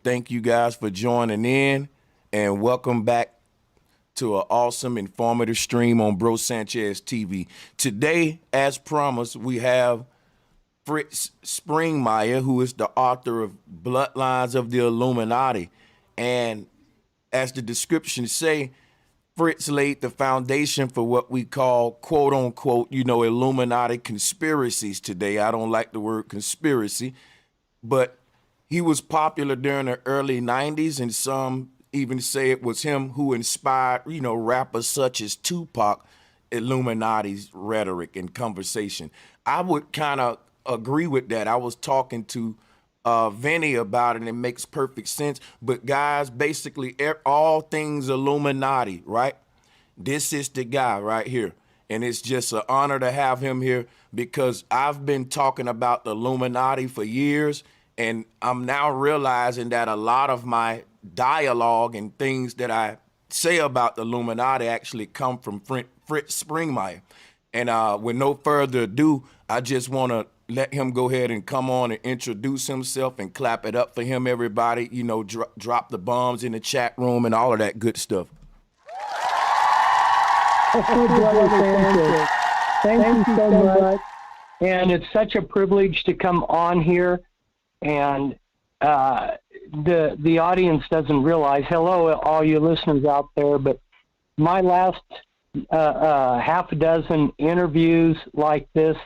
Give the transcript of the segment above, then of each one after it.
Thank you guys for joining in, and welcome back to an awesome, informative stream on Bro Sanchez TV. Today, as promised, we have Fritz Springmeier, who is the author of Bloodlines of the Illuminati. And as the description say, Fritz laid the foundation for what we call, quote unquote, Illuminati conspiracies today. I don't like the word conspiracy, but he was popular during the early 90s, and some even say it was him who inspired, rappers such as Tupac, Illuminati's rhetoric and conversation. I would kind of agree with that. I was talking to Vinny about it, and it makes perfect sense. But guys, basically, all things Illuminati, right? This is the guy right here. And it's just an honor to have him here because I've been talking about the Illuminati for years, and I'm now realizing that a lot of my dialogue and things that I say about the Illuminati actually come from Fritz Springmeier. And with no further ado, I just want to let him go ahead and come on and introduce himself and clap it up for him, everybody. Drop the bombs in the chat room and all of that good stuff. Thank you so much. And it's such a privilege to come on here. And the audience doesn't realize, hello, all you listeners out there, but my last half a dozen interviews like this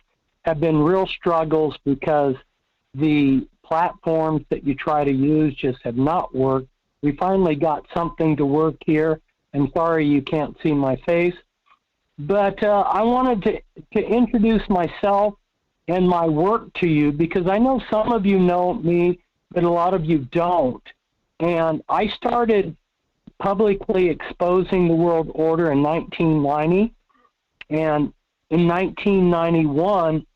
have been real struggles because the platforms that you try to use just have not worked. We finally got something to work here. I'm sorry you can't see my face, but I wanted to introduce myself and my work to you because I know some of you know me, but a lot of you don't. And I started publicly exposing the world order in 1990. And in 1991,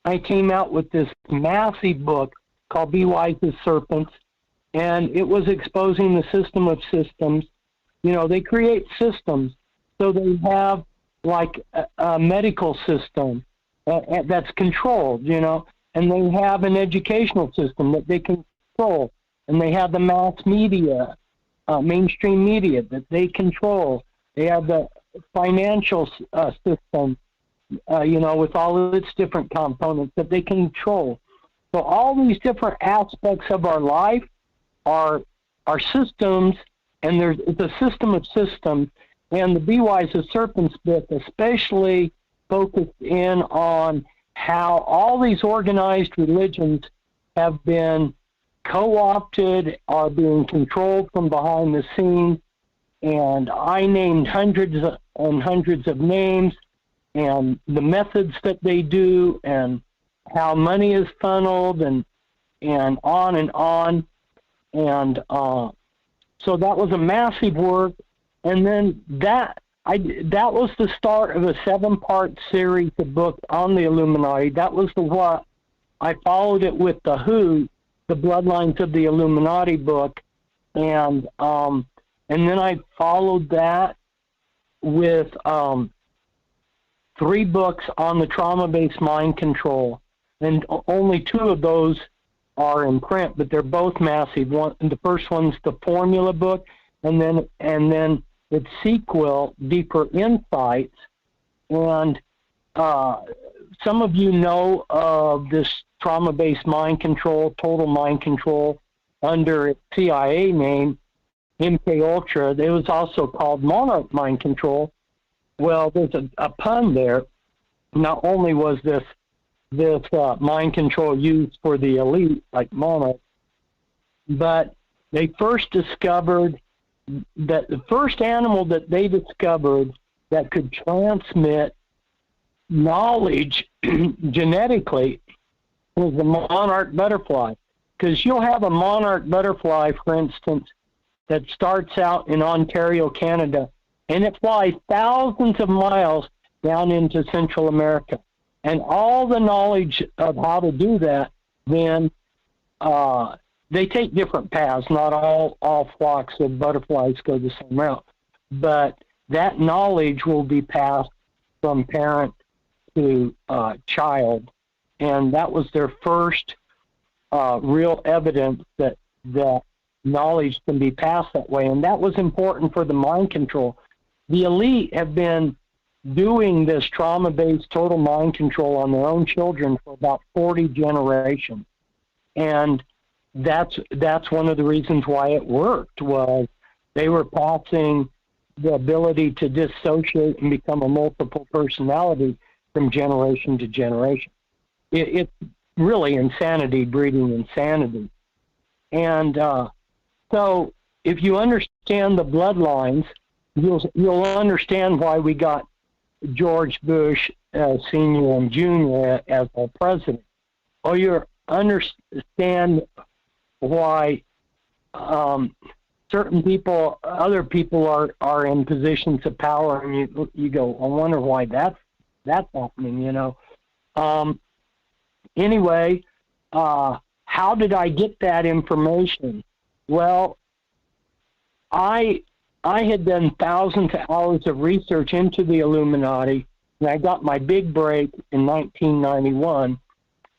I came out with this massive book called Be Wise as Serpents, and it was exposing the system of systems. They create systems. So they have like a medical system that's controlled, and they have an educational system that they control, and they have the mass media, mainstream media that they control. They have the financial system, with all of its different components that they control. So all these different aspects of our life are systems, and it's a system of systems. And the Be Wise as Serpents book especially focused in on how all these organized religions have been co-opted, are being controlled from behind the scenes. And I named hundreds and hundreds of names and the methods that they do and how money is funneled and on and on. And so that was a massive work. And then that was the start of a 7-part series of books on the Illuminati. That was what I followed it with the Who, the Bloodlines of the Illuminati book, and then I followed that with 3 books on the trauma-based mind control, and only 2 of those are in print, but they're both massive. The first one's the Formula book, and then its sequel, Deeper Insights. And some of you know of this trauma-based mind control, total mind control, under its CIA name, MK Ultra. It was also called Monarch Mind Control. Well, there's a pun there. Not only was this mind control used for the elite, like Monarch, but they first discovered that the first animal that they discovered that could transmit knowledge genetically was the monarch butterfly. Because you'll have a monarch butterfly, for instance, that starts out in Ontario, Canada, and it flies thousands of miles down into Central America. And all the knowledge of how to do that, then they take different paths. Not all flocks of butterflies go the same route. But that knowledge will be passed from parent to child. And that was their first real evidence that that knowledge can be passed that way. And that was important for the mind control. The elite have been doing this trauma-based total mind control on their own children for about 40 generations. And that's one of the reasons why it worked, was they were passing the ability to dissociate and become a multiple personality from generation to generation. It's really insanity breeding insanity. And so if you understand the bloodlines, you'll understand why we got George Bush Sr. and Jr. as our president. Or you understand why certain people, other people are in positions of power, and you go, I wonder why that's happening, you know. Anyway, how did I get that information? Well, I had done thousands of hours of research into the Illuminati, and I got my big break in 1991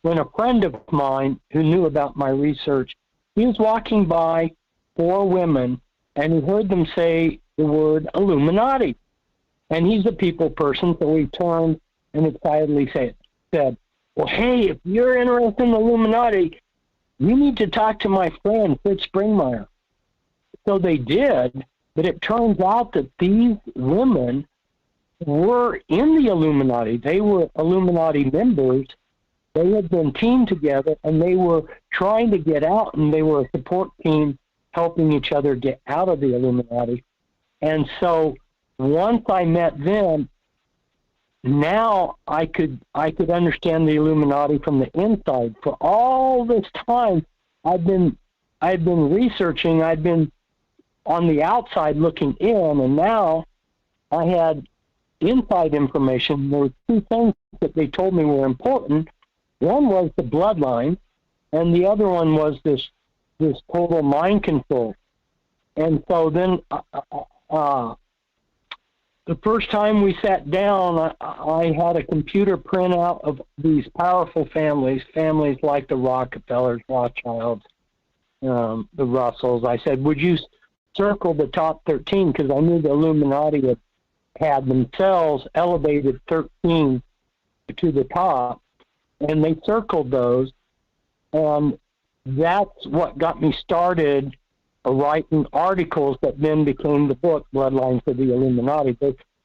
when a friend of mine who knew about my research, he was walking by 4 women, and he heard them say the word Illuminati. And he's a people person, so he turned and excitedly said, well, hey, if you're interested in the Illuminati, you need to talk to my friend, Fritz Springmeier. So they did, but it turns out that these women were in the Illuminati. They were Illuminati members. They had been teamed together, and they were trying to get out, and they were a support team helping each other get out of the Illuminati. And so once I met them, now I could understand the Illuminati from the inside. For all this time, I'd been researching, I'd been on the outside looking in, and now I had inside information. There were 2 things that they told me were important. One was the bloodline, and the other one was this total mind control. And so then the first time we sat down, I had a computer printout of these powerful families like the Rockefellers, Rothschilds, the Russells. I said, would you circle the top 13? Because I knew the Illuminati had themselves elevated 13 to the top, and they circled those. And that's what got me started writing articles that then became the book, Bloodlines of the Illuminati.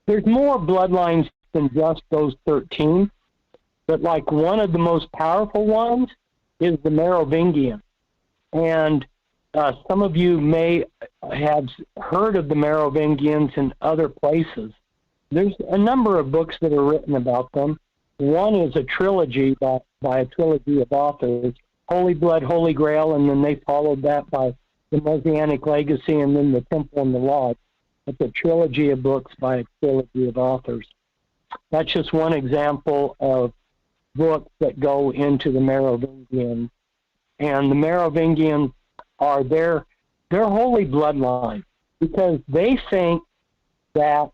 There's more bloodlines than just those 13, but like one of the most powerful ones is the Merovingian. And some of you may have heard of the Merovingians in other places. There's a number of books that are written about them. One is a trilogy by a trilogy of authors, Holy Blood, Holy Grail, and then they followed that by the Messianic Legacy, and then the Temple and the Lodge. It's a trilogy of books by a trilogy of authors. That's just one example of books that go into the Merovingians. And the Merovingians are their holy bloodline, because they think that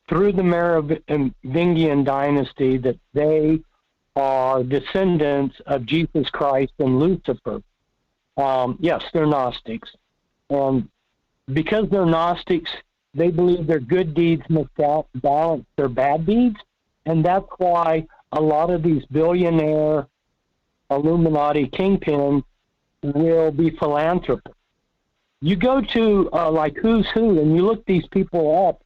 through the Merovingian dynasty that they are descendants of Jesus Christ and Lucifer. Yes, they're Gnostics. And because they're Gnostics, they believe their good deeds must balance their bad deeds. And that's why a lot of these billionaire Illuminati kingpins will be philanthropists. You go to like Who's Who, and you look these people up.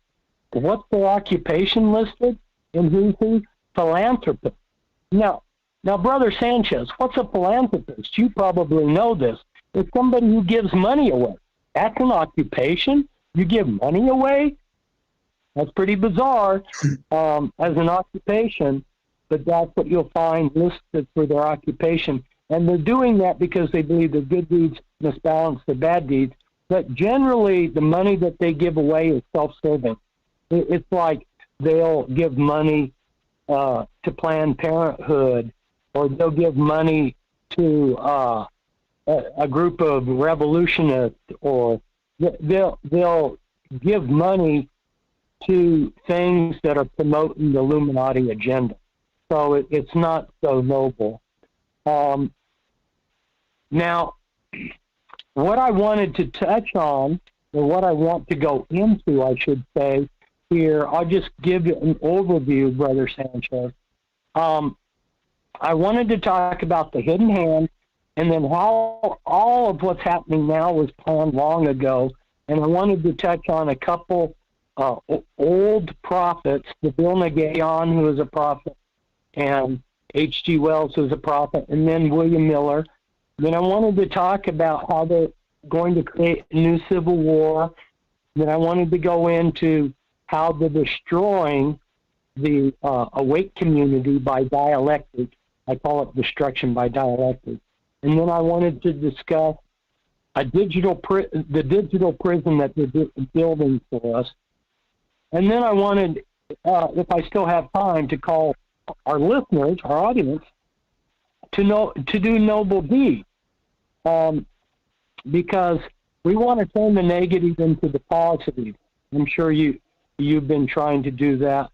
What's their occupation listed in Who's Who? Philanthropist. Now, Brother Sanchez, what's a philanthropist? You probably know this. It's somebody who gives money away. That's an occupation? You give money away? That's pretty bizarre as an occupation, but that's what you'll find listed for their occupation. And they're doing that because they believe the good deeds must balance the bad deeds. But generally, the money that they give away is self-serving. It's like they'll give money to Planned Parenthood, or they'll give money to a group of revolutionists, or they'll give money to things that are promoting the Illuminati agenda. So it's not so noble. Now, what I wanted to touch on, or what I want to go into, I should say, here, I'll just give you an overview, Brother Sanchez. I wanted to talk about the hidden hand, and then how all of what's happening now was planned long ago. And I wanted to touch on a couple old prophets, the Vilna Gaon, who was a prophet, and H.G. Wells, who was a prophet, and then William Miller. Then I wanted to talk about how they're going to create a new civil war. Then I wanted to go into how they're destroying the awake community by dialectic. I call it destruction by dialectic. And then I wanted to discuss the digital prison that they're building for us. And then I wanted, if I still have time, to call our listeners, our audience, to do noble deeds, because we want to turn the negative into the positive. I'm sure you've been trying to do that,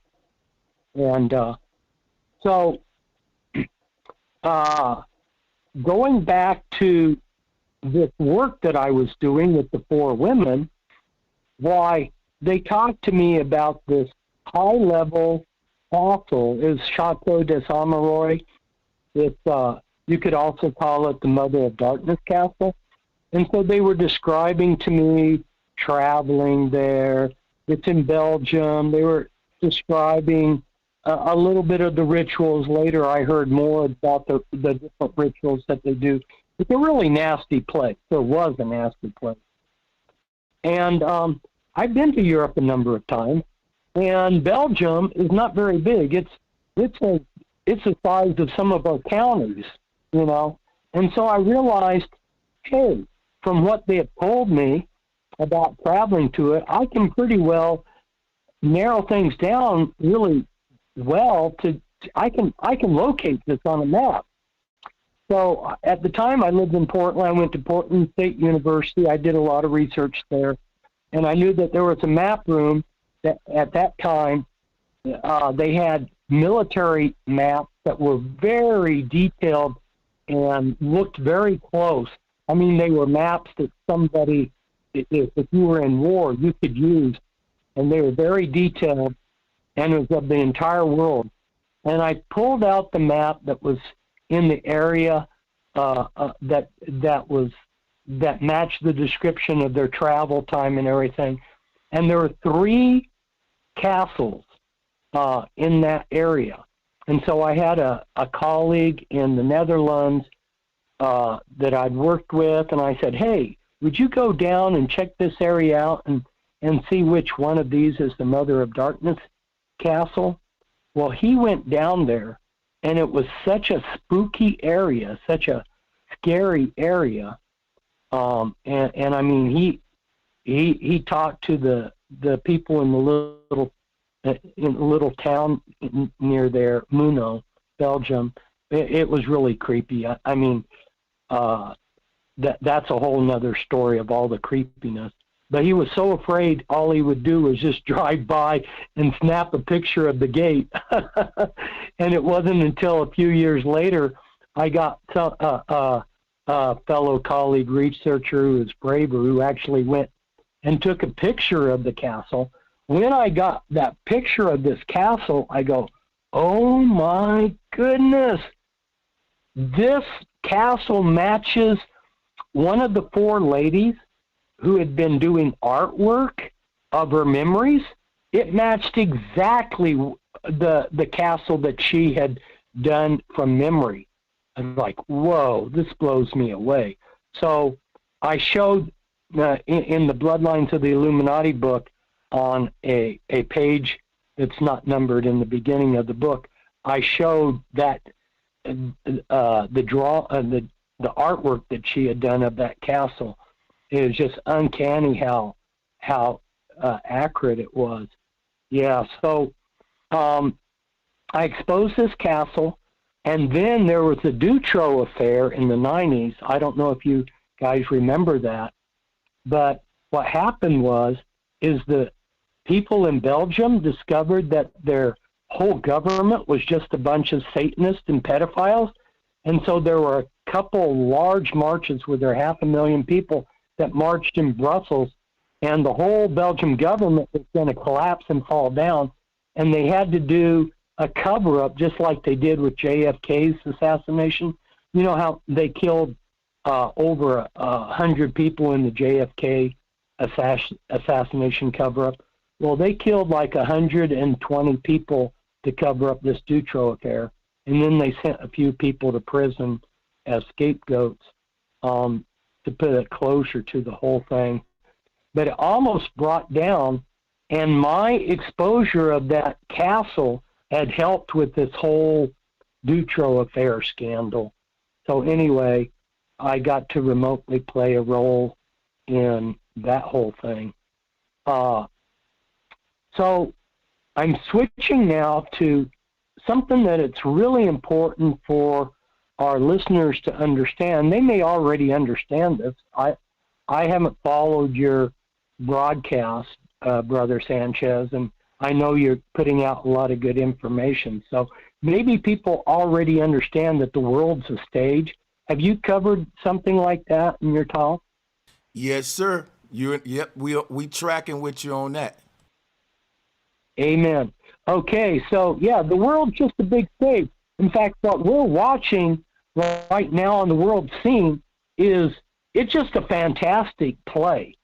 and so going back to this work that I was doing with the 4 women, why they talked to me about this high-level castle is Chateau des Amoureux. It's you could also call it the Mother of Darkness Castle. And so they were describing to me traveling there. It's in Belgium. They were describing a little bit of the rituals. Later I heard more about the different rituals that they do. It's a really nasty place. There was a nasty place. And I've been to Europe a number of times, and Belgium is not very big. It's the size of some of our counties, you know. And so I realized, hey, from what they had told me about traveling to it, I can pretty well narrow things down really well I can locate this on a map. So at the time I lived in Portland. I went to Portland State University. I did a lot of research there, and I knew that there was a map room that at that time they had military maps that were very detailed and looked very close. I mean, they were maps that somebody, if you were in war, you could use, and they were very detailed, and it was of the entire world. And I pulled out the map that was in the area that matched the description of their travel time and everything. And there were 3 castles in that area. And so I had a colleague in the Netherlands that I'd worked with, and I said, hey, would you go down and check this area out and see which one of these is the Mother of Darkness Castle? Well, he went down there, and it was such a spooky area, such a scary area. And I mean, he talked to the people in the little town near there, Muno, Belgium. It was really creepy. I mean, that's a whole nother story of all the creepiness. But he was so afraid, all he would do was just drive by and snap a picture of the gate. And it wasn't until a few years later I got a fellow colleague researcher who was braver, who actually went and took a picture of the castle. When I got that picture of this castle, I go, oh my goodness, this castle matches one of the 4 ladies who had been doing artwork of her memories. It matched exactly the castle that she had done from memory. I was like, whoa, this blows me away. So I showed in the Bloodlines of the Illuminati book, on a page that's not numbered in the beginning of the book, I showed that the artwork that she had done of that castle. It was just uncanny how accurate it was. Yeah, so I exposed this castle, and then there was the Dutroux affair in the 90s. I don't know if you guys remember that, but what happened is the people in Belgium discovered that their whole government was just a bunch of Satanists and pedophiles, and so there were a couple large marches where there are 500,000 people that marched in Brussels, and the whole Belgian government was going to collapse and fall down, and they had to do a cover-up just like they did with JFK's assassination. You know how they killed over 100 people in the JFK assassination cover-up? Well, they killed like 120 people to cover up this Dutroux affair, and then they sent a few people to prison as scapegoats to put a closure to the whole thing. But it almost brought down, and my exposure of that castle had helped with this whole Dutroux affair scandal. So anyway, I got to remotely play a role in that whole thing. So I'm switching now to something that it's really important for our listeners to understand. They may already understand this. I haven't followed your broadcast, Brother Sanchez, and I know you're putting out a lot of good information. So maybe people already understand that the world's a stage. Have you covered something like that in your talk? Yes, sir. Yep, we tracking with you on that. Amen. Okay, so yeah, the world's just a big stage. In fact, what we're watching right now on the world scene it's just a fantastic play.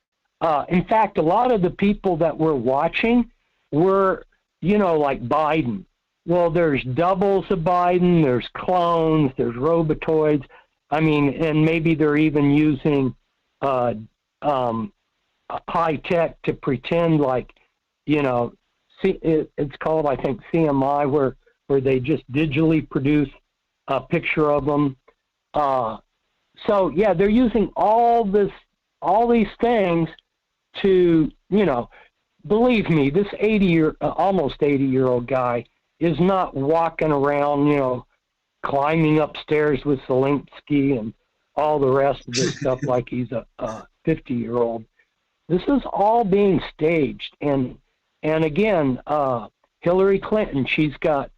In fact, a lot of the people that we're watching were, like Biden. Well, there's doubles of Biden, there's clones, there's robotoids. I mean, and maybe they're even using high tech to pretend like, it's called, I think, CMI, where they just digitally produce a picture of them. So yeah, they're using all these things to, believe me, this almost 80-year-old guy is not walking around, climbing upstairs with Zelensky and all the rest of this stuff like he's a 50-year-old. This is all being staged. And again, Hillary Clinton, she's got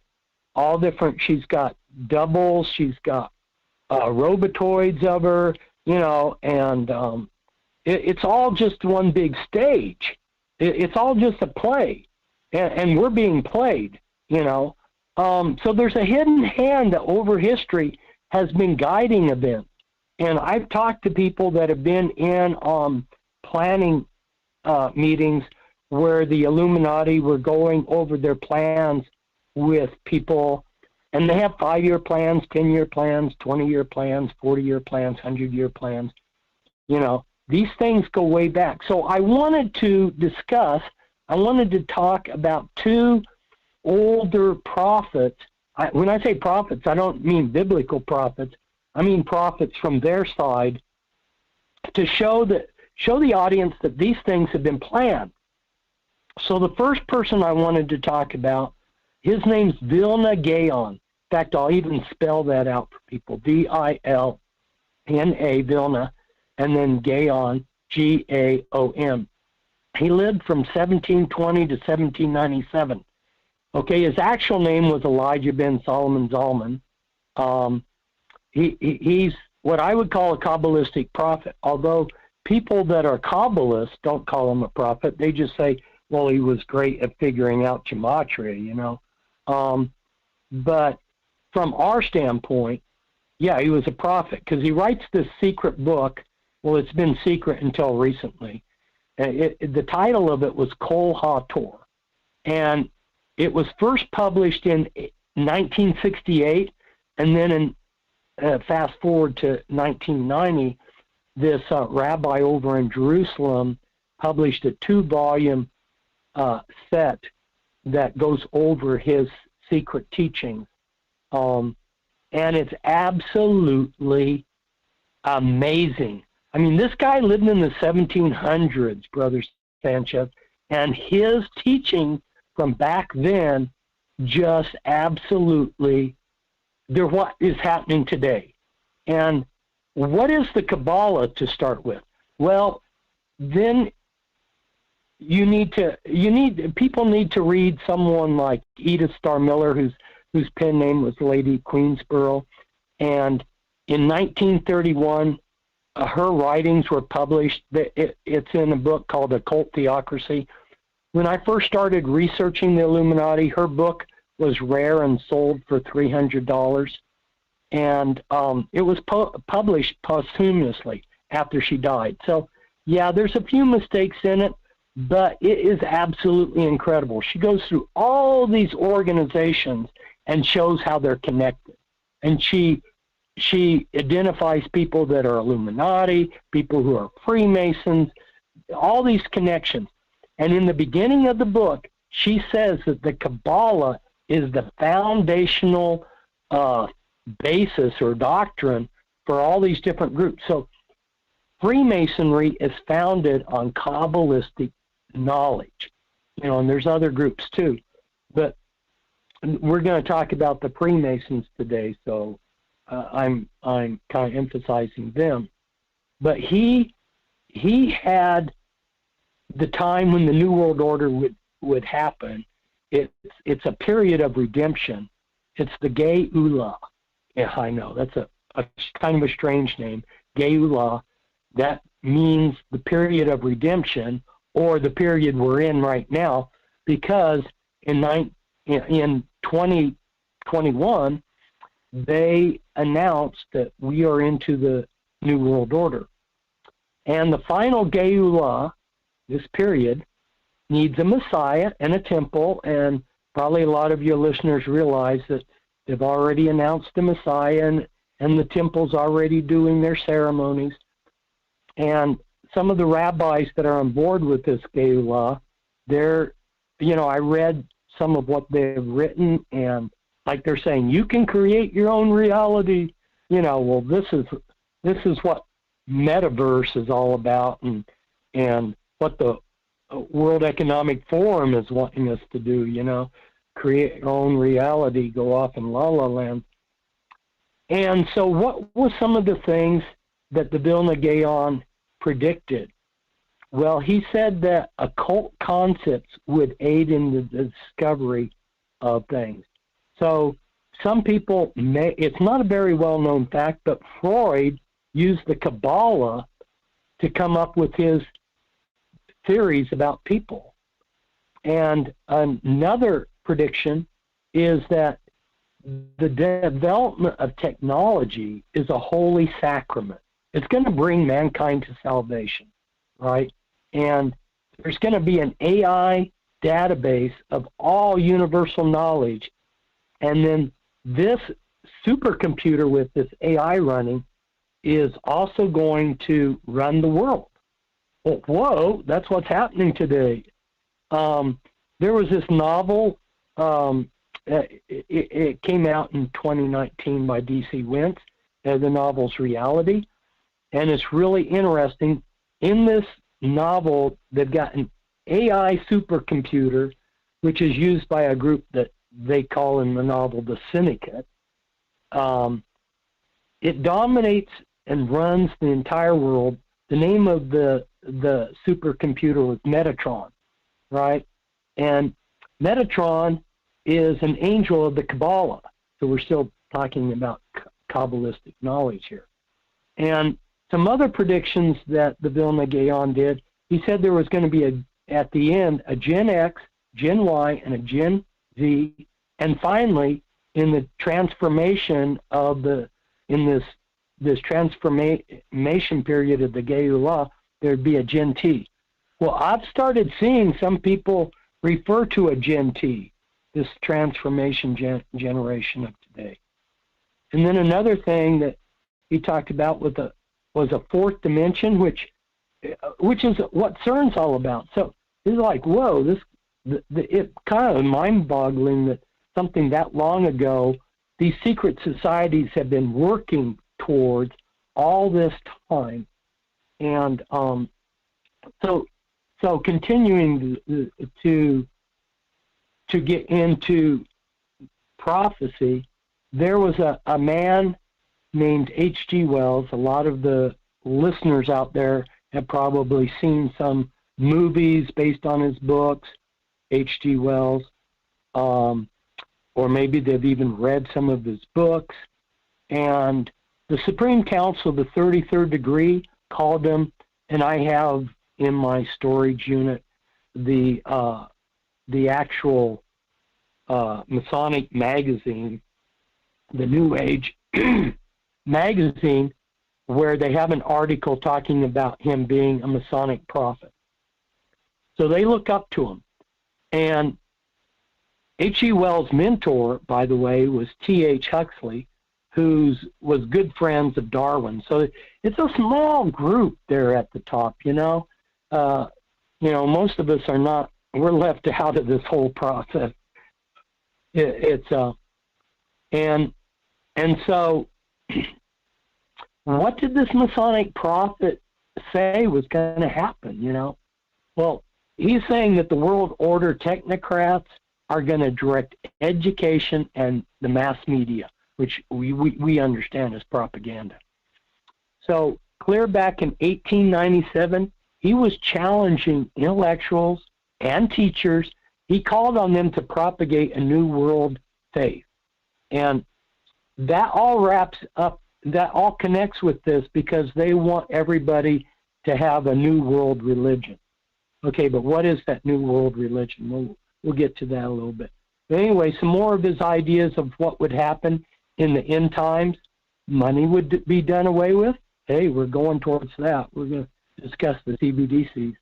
she's got doubles, she's got robotoids of her, and it's all just one big stage. It's all just a play, and we're being played, So there's a hidden hand that over history has been guiding events. And I've talked to people that have been in planning meetings where the Illuminati were going over their plans with people, and they have 5-year plans, 10-year plans, 20-year plans, 40-year plans, 100-year plans. These things go way back. So I wanted to talk about two older prophets. When I say prophets, I don't mean biblical prophets. I mean prophets from their side, to show the audience that these things have been planned. So the first person I wanted to talk about, his name's Vilna Gaon. In fact, I'll even spell that out for people. Vilna, Vilna, and then Gaon, Gaon. He lived from 1720 to 1797. Okay, his actual name was Elijah ben Solomon Zalman. He's what I would call a Kabbalistic prophet, although people that are Kabbalists don't call him a prophet. They just say, well, he was great at figuring out gematria, But from our standpoint, yeah, he was a prophet because he writes this secret book. Well, it's been secret until recently. The title of it was Kol HaTor, and it was first published in 1968, and then in fast forward to 1990, this rabbi over in Jerusalem published a 2-volume set that goes over his secret teachings. And it's absolutely amazing. I mean, this guy lived in the 1700s, Brother Sanchez, and his teaching from back then just absolutely, they're what is happening today. And what is the Kabbalah to start with? Well, then people need to read someone like Edith Starr Miller, whose pen name was Lady Queensborough, and in 1931, her writings were published. It's in a book called Occult Theocracy. When I first started researching the Illuminati, her book was rare and sold for $300. And it was published posthumously after she died. So, yeah, there's a few mistakes in it, but it is absolutely incredible. She goes through all these organizations and shows how they're connected. And she identifies people that are Illuminati, people who are Freemasons, all these connections. And in the beginning of the book, she says that the Kabbalah is the foundational basis or doctrine for all these different groups. So Freemasonry is founded on Kabbalistic knowledge, and there's other groups too. But we're going to talk about the Freemasons today, so I'm kind of emphasizing them. But he had the time when the New World Order would happen. It's a period of redemption. It's the Geula. Yeah, I know that's a kind of a strange name, Geula. That means the period of redemption, or the period we're in right now, because in 2021 they announced that we are into the New World Order, and the final Geula, this period, needs a Messiah and a temple, and probably a lot of your listeners realize that they've already announced the Messiah, and the temple's already doing their ceremonies. And some of the rabbis that are on board with this Geula, I read some of what they've written, and like they're saying, you can create your own reality. Well, this is what metaverse is all about, and what the World Economic Forum is wanting us to do, create your own reality, go off in la la land. And so what were some of the things that the Vilna Gaon predicted? Well, he said that occult concepts would aid in the discovery of things. So some people it's not a very well-known fact, but Freud used the Kabbalah to come up with his theories about people. And another prediction is that the development of technology is a holy sacrament. It's going to bring mankind to salvation, right? And there's going to be an AI database of all universal knowledge. And then this supercomputer with this AI running is also going to run the world. Well, whoa, that's what's happening today. There was this novel, it came out in 2019 by D.C. Wentz, the novel's Reality, and it's really interesting. In this novel, they've got an AI supercomputer, which is used by a group that they call in the novel the Syndicate. It dominates and runs the entire world. The name of the supercomputer was Metatron, right? And Metatron is an angel of the Kabbalah. So we're still talking about Kabbalistic knowledge here. And some other predictions that the Vilna Gaon did, he said there was going to be at the end a Gen X, Gen Y, and a Gen Z, and finally in the transformation of this transformation period of the Geula, there'd be a Gen T. Well, I've started seeing some people refer to a Gen T, this transformation generation of today. And then another thing that he talked about was a fourth dimension, which is what CERN's all about. So it's like, whoa, it's kind of mind-boggling that something that long ago, these secret societies have been working towards all this time. And so continuing to get into prophecy, there was a man named H.G. Wells. A lot of the listeners out there have probably seen some movies based on his books, H.G. Wells, or maybe they've even read some of his books. And The Supreme Council, the 33rd degree, called them, and I have in my storage unit the actual Masonic magazine, the New Age magazine, where they have an article talking about him being a Masonic prophet. So they look up to him. And H.G. Wells' mentor, by the way, was T.H. Huxley, who was good friends of Darwin. So it's a small group there at the top, you know. Most of us are not, we're left out of this whole process. And so what did this Masonic prophet say was going to happen, you know? Well, he's saying that the world order technocrats are going to direct education and the mass media, which we understand as propaganda. So clear back in 1897, he was challenging intellectuals and teachers. He called on them to propagate a new world faith. And that all wraps up, that all connects with this because they want everybody to have a new world religion. Okay, but what is that new world religion? We'll get to that a little bit. But anyway, some more of his ideas of what would happen in the end times. Money would be done away with. Hey, we're going towards that. We're going to discuss the CBDCs.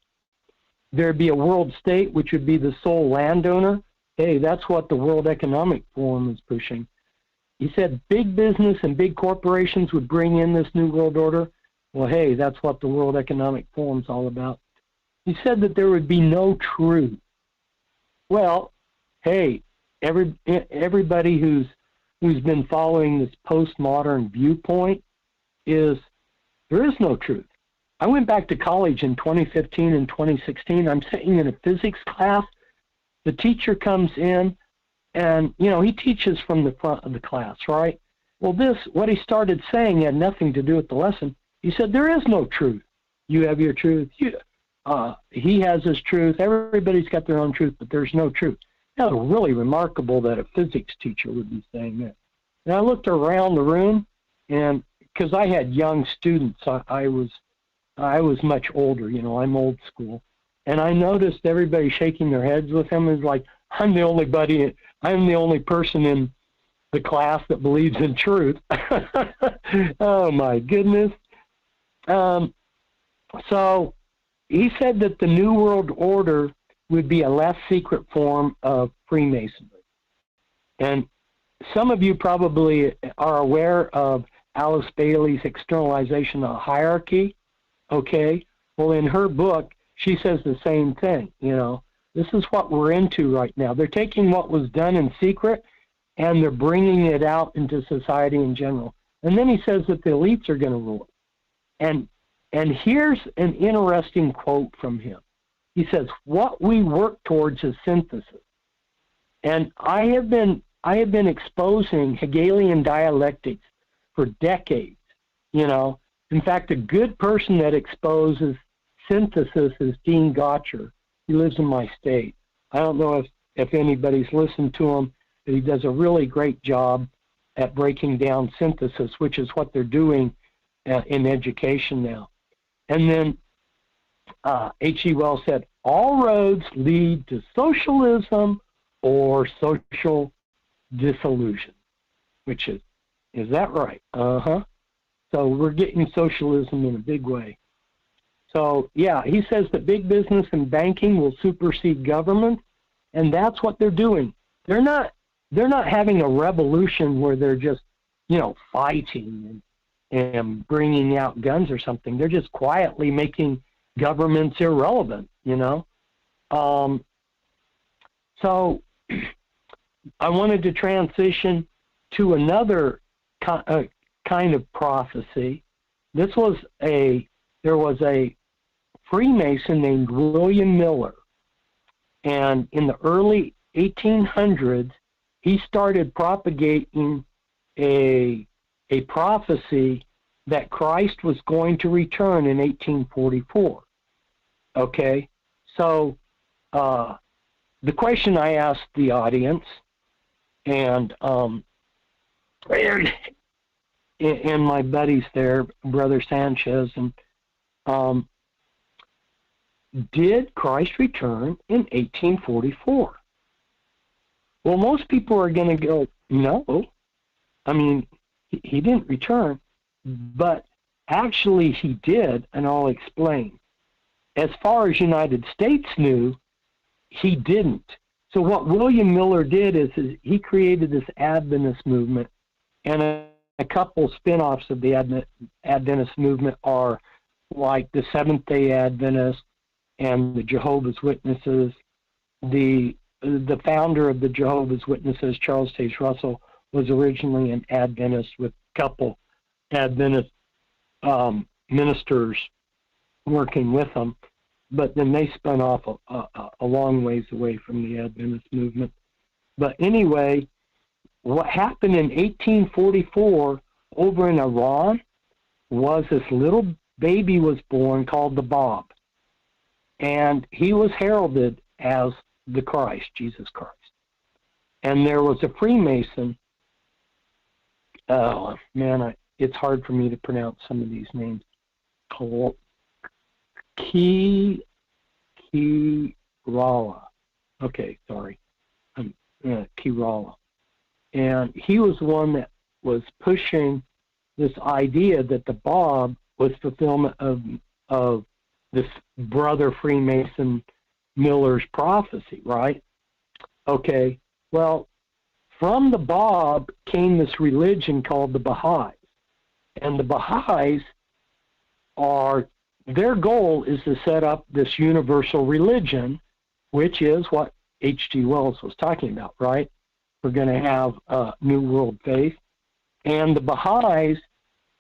There'd be a world state, which would be the sole landowner. Hey, that's what the World Economic Forum is pushing. He said big business and big corporations would bring in this new world order. Well, hey, that's what the World Economic Forum's all about. He said that there would be no truth. Well, hey, everybody who's been following this postmodern viewpoint is there is no truth. I went back to college in 2015 and 2016. I'm sitting in a physics class. The teacher comes in, and, you know, he teaches from the front of the class, right? Well, what he started saying had nothing to do with the lesson. He said, there is no truth. You have your truth. He has his truth. Everybody's got their own truth, but there's no truth. That was really remarkable that a physics teacher would be saying that. And I looked around the room, and because I had young students, I was much older. You know, I'm old school. And I noticed everybody shaking their heads with him. It's like, I'm the only person in the class that believes in truth. Oh, my goodness. So he said that the New World Order would be a less secret form of Freemasonry. And some of you probably are aware of Alice Bailey's externalization of hierarchy. Okay. Well, in her book, she says the same thing. You know, this is what we're into right now. They're taking what was done in secret and they're bringing it out into society in general. And then he says that the elites are going to rule it. And here's an interesting quote from him. He says, what we work towards is synthesis. And I have been exposing Hegelian dialectics for decades, you know. In fact, a good person that exposes synthesis is Dean Gotcher. He lives in my state. I don't know if anybody's listened to him, but he does a really great job at breaking down synthesis, which is what they're doing in education now. And then H.G. Wells said, all roads lead to socialism or social dissolution, which is that right? Uh-huh. So we're getting socialism in a big way. So, yeah, he says that big business and banking will supersede government, and that's what they're doing. They're not having a revolution where they're just, you know, fighting and bringing out guns or something. They're just quietly making governments irrelevant, you know. So I wanted to transition to another kind of prophecy. There was a Freemason named William Miller, and in the early 1800s, he started propagating a prophecy that Christ was going to return in 1844. Okay, so the question I asked the audience, and and my buddies there, Brother Sanchez, and did Christ return in 1844? Well, most people are going to go, no. I mean, he didn't return, but actually he did, and I'll explain. As far as United States knew, he didn't. So what William Miller did is he created this Adventist movement, and a couple spin-offs of the Adventist movement are like the Seventh-day Adventists and the Jehovah's Witnesses. The founder of the Jehovah's Witnesses, Charles Taze Russell, was originally an Adventist with a couple Adventist ministers working with them, but then they spun off a long ways away from the Adventist movement. But anyway, what happened in 1844 over in Iran was this little baby was born called the Bab, and he was heralded as the Christ, Jesus Christ. And there was a Freemason. Oh man, it's hard for me to pronounce some of these names. Kirala. Okay, sorry. Kirala. And he was one that was pushing this idea that the Bab was fulfillment of this brother Freemason Miller's prophecy, right? Okay, well, from the Bab came this religion called the Baha'is. And the Baha'is their goal is to set up this universal religion, which is what H.G. Wells was talking about, right? We're going to have a new world faith. And the Baha'is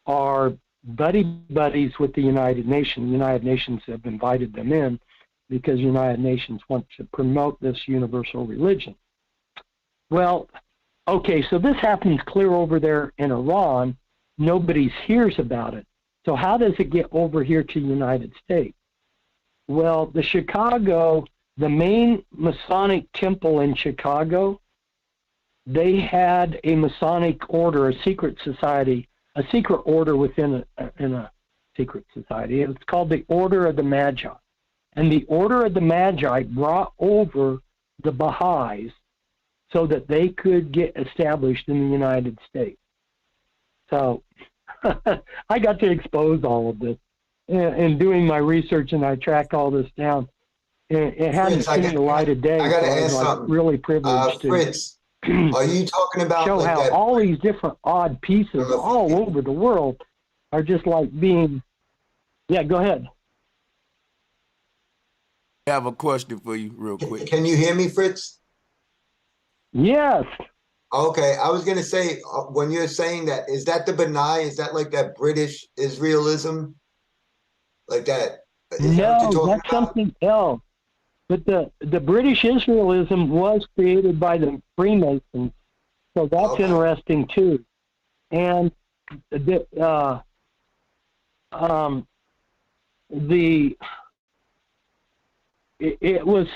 are buddies with the United Nations. The United Nations have invited them in because the United Nations wants to promote this universal religion. Well, okay, so this happens clear over there in Iran. Nobody hears about it. So how does it get over here to the United States? Well, the main Masonic temple in Chicago, they had a Masonic order, a secret society, a secret order within a secret society. It's called the Order of the Magi. And the Order of the Magi brought over the Baha'is so that they could get established in the United States. So I got to expose all of this in doing my research, and I tracked all this down. It hadn't seen the light of day. I got to so ask I was something. really privileged Fritz, are you talking about show like how that? all these different odd pieces all over the world are just like being. Yeah, go ahead. I have a question for you real quick. Can you hear me, Fritz? Yes. Okay, I was going to say, when you're saying that, is that the Benai? Is that like that British Israelism? Like that? Is that what you're No, talking that's about? something else. But the British Israelism was created by the Freemasons, so that's Okay. interesting too. And it was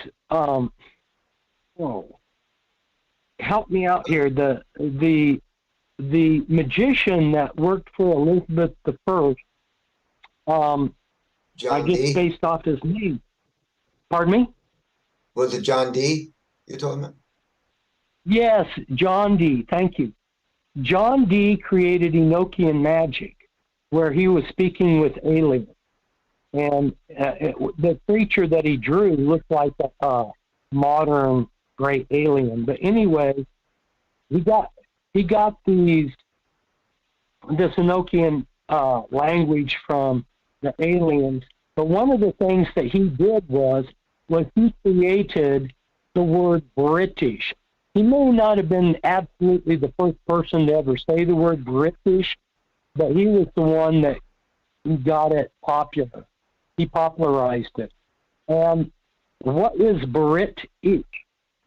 help me out here. The magician that worked for Elizabeth I, John I guess D? based off his name. Pardon me? Was it John D you're talking about? Yes, John Dee. Thank you. John Dee created Enochian magic, where he was speaking with aliens. And the creature that he drew looked like a modern great alien. But anyway, he got this Enochian language from the aliens. But one of the things that he did was he created the word British. He may not have been absolutely the first person to ever say the word British, but he was the one that got it popular. He popularized it. And what is British?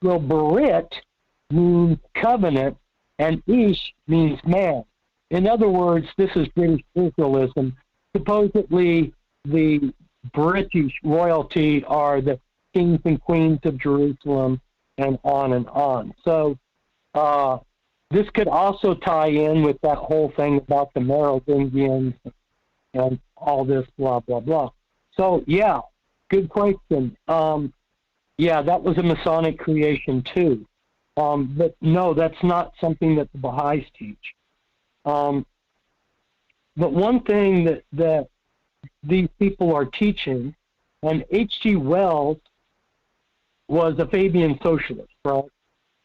Well, Brit means covenant, and Ish means man. In other words, this is British Israelism. Supposedly, the British royalty are the kings and queens of Jerusalem, and on and on. So this could also tie in with that whole thing about the Merovingians and all this blah, blah, blah. So, yeah, good question. Yeah, that was a Masonic creation too. But no, that's not something that the Baha'is teach. But one thing that these people are teaching, and H.G. Wells was a Fabian socialist, right?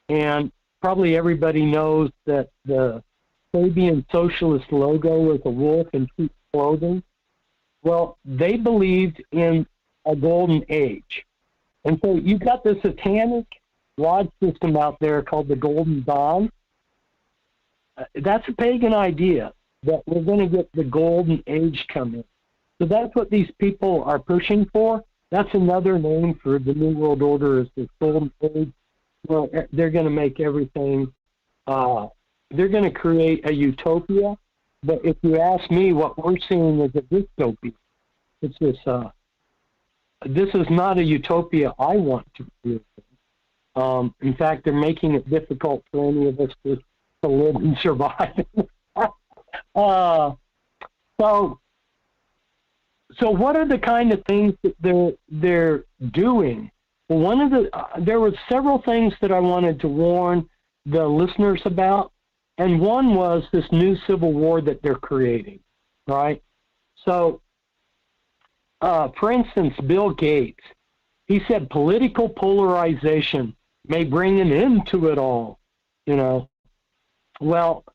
And probably everybody knows that the Fabian socialist logo was a wolf in sheep's clothing. Well, they believed in a golden age. And so you've got this satanic lodge system out there called the Golden Dawn. That's a pagan idea that we're going to get the golden age coming. So that's what these people are pushing for. That's another name for the New World Order, is this golden age. Well, they're going to make everything, they're going to create a utopia. But if you ask me, what we're seeing is a dystopia. It's this, this is not a utopia I want to live in. In fact, they're making it difficult for any of us to live and survive. So what are the kind of things that they're doing? Well, there were several things that I wanted to warn the listeners about, and one was this new civil war that they're creating, right? So, for instance, Bill Gates, he said political polarization may bring an end to it all, you know. Well,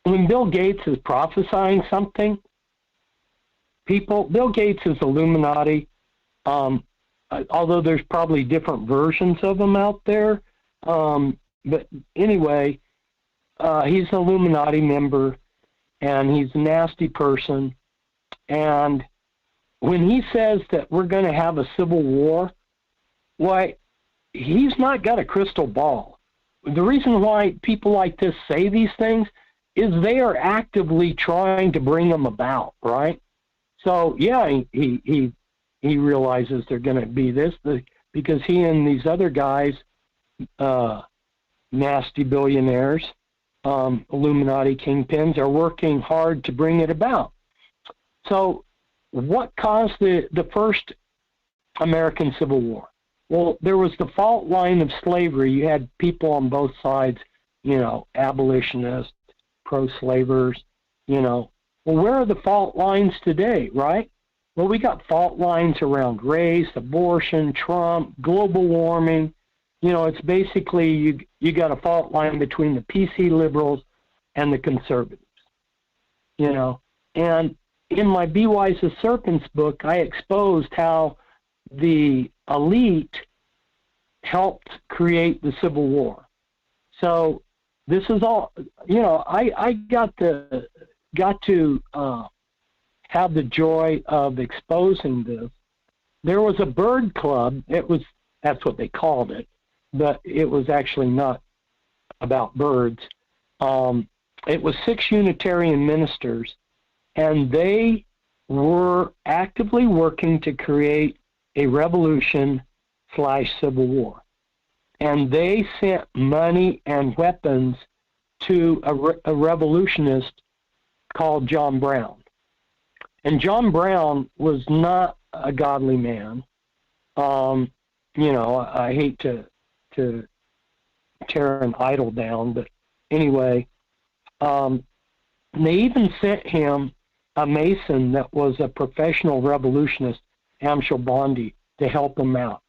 when Bill Gates is prophesying something, Bill Gates is Illuminati, although there's probably different versions of them out there. But anyway, he's an Illuminati member, and he's a nasty person. And when he says that we're going to have a civil war, why, he's not got a crystal ball. The reason why people like this say these things is they are actively trying to bring them about, right? So, yeah, he realizes they're going to be this, because he and these other guys, nasty billionaires, Illuminati kingpins, are working hard to bring it about. So what caused the first American Civil War? Well, there was the fault line of slavery. You had people on both sides, you know, abolitionists, pro-slavers, you know. Well, where are the fault lines today, right? Well, we got fault lines around race, abortion, Trump, global warming. You know, it's basically you got a fault line between the PC liberals and the conservatives, you know. And in my Be Wise as Serpents book, I exposed how the elite helped create the Civil War. So this is all, you know, I got to have the joy of exposing this. There was a bird club. That's what they called it, but it was actually not about birds. It was 6 Unitarian ministers, and they were actively working to create a revolution/civil war. And they sent money and weapons to a revolutionist called John Brown. And John Brown was not a godly man. You know, I hate to tear an idol down, but anyway, they even sent him a Mason that was a professional revolutionist, Amschel Bondi, to help him out.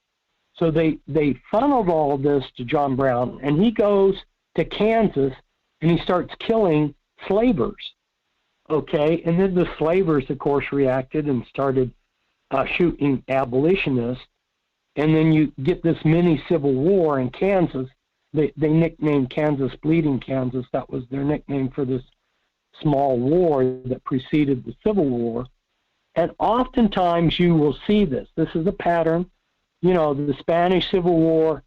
So they funneled all of this to John Brown, and he goes to Kansas, and he starts killing slavers. Okay, and then the slavers, of course, reacted and started shooting abolitionists, and then you get this mini civil war in Kansas. They nicknamed Kansas Bleeding Kansas. That was their nickname for this small war that preceded the Civil War. And oftentimes you will see this. This is a pattern. You know, the Spanish Civil War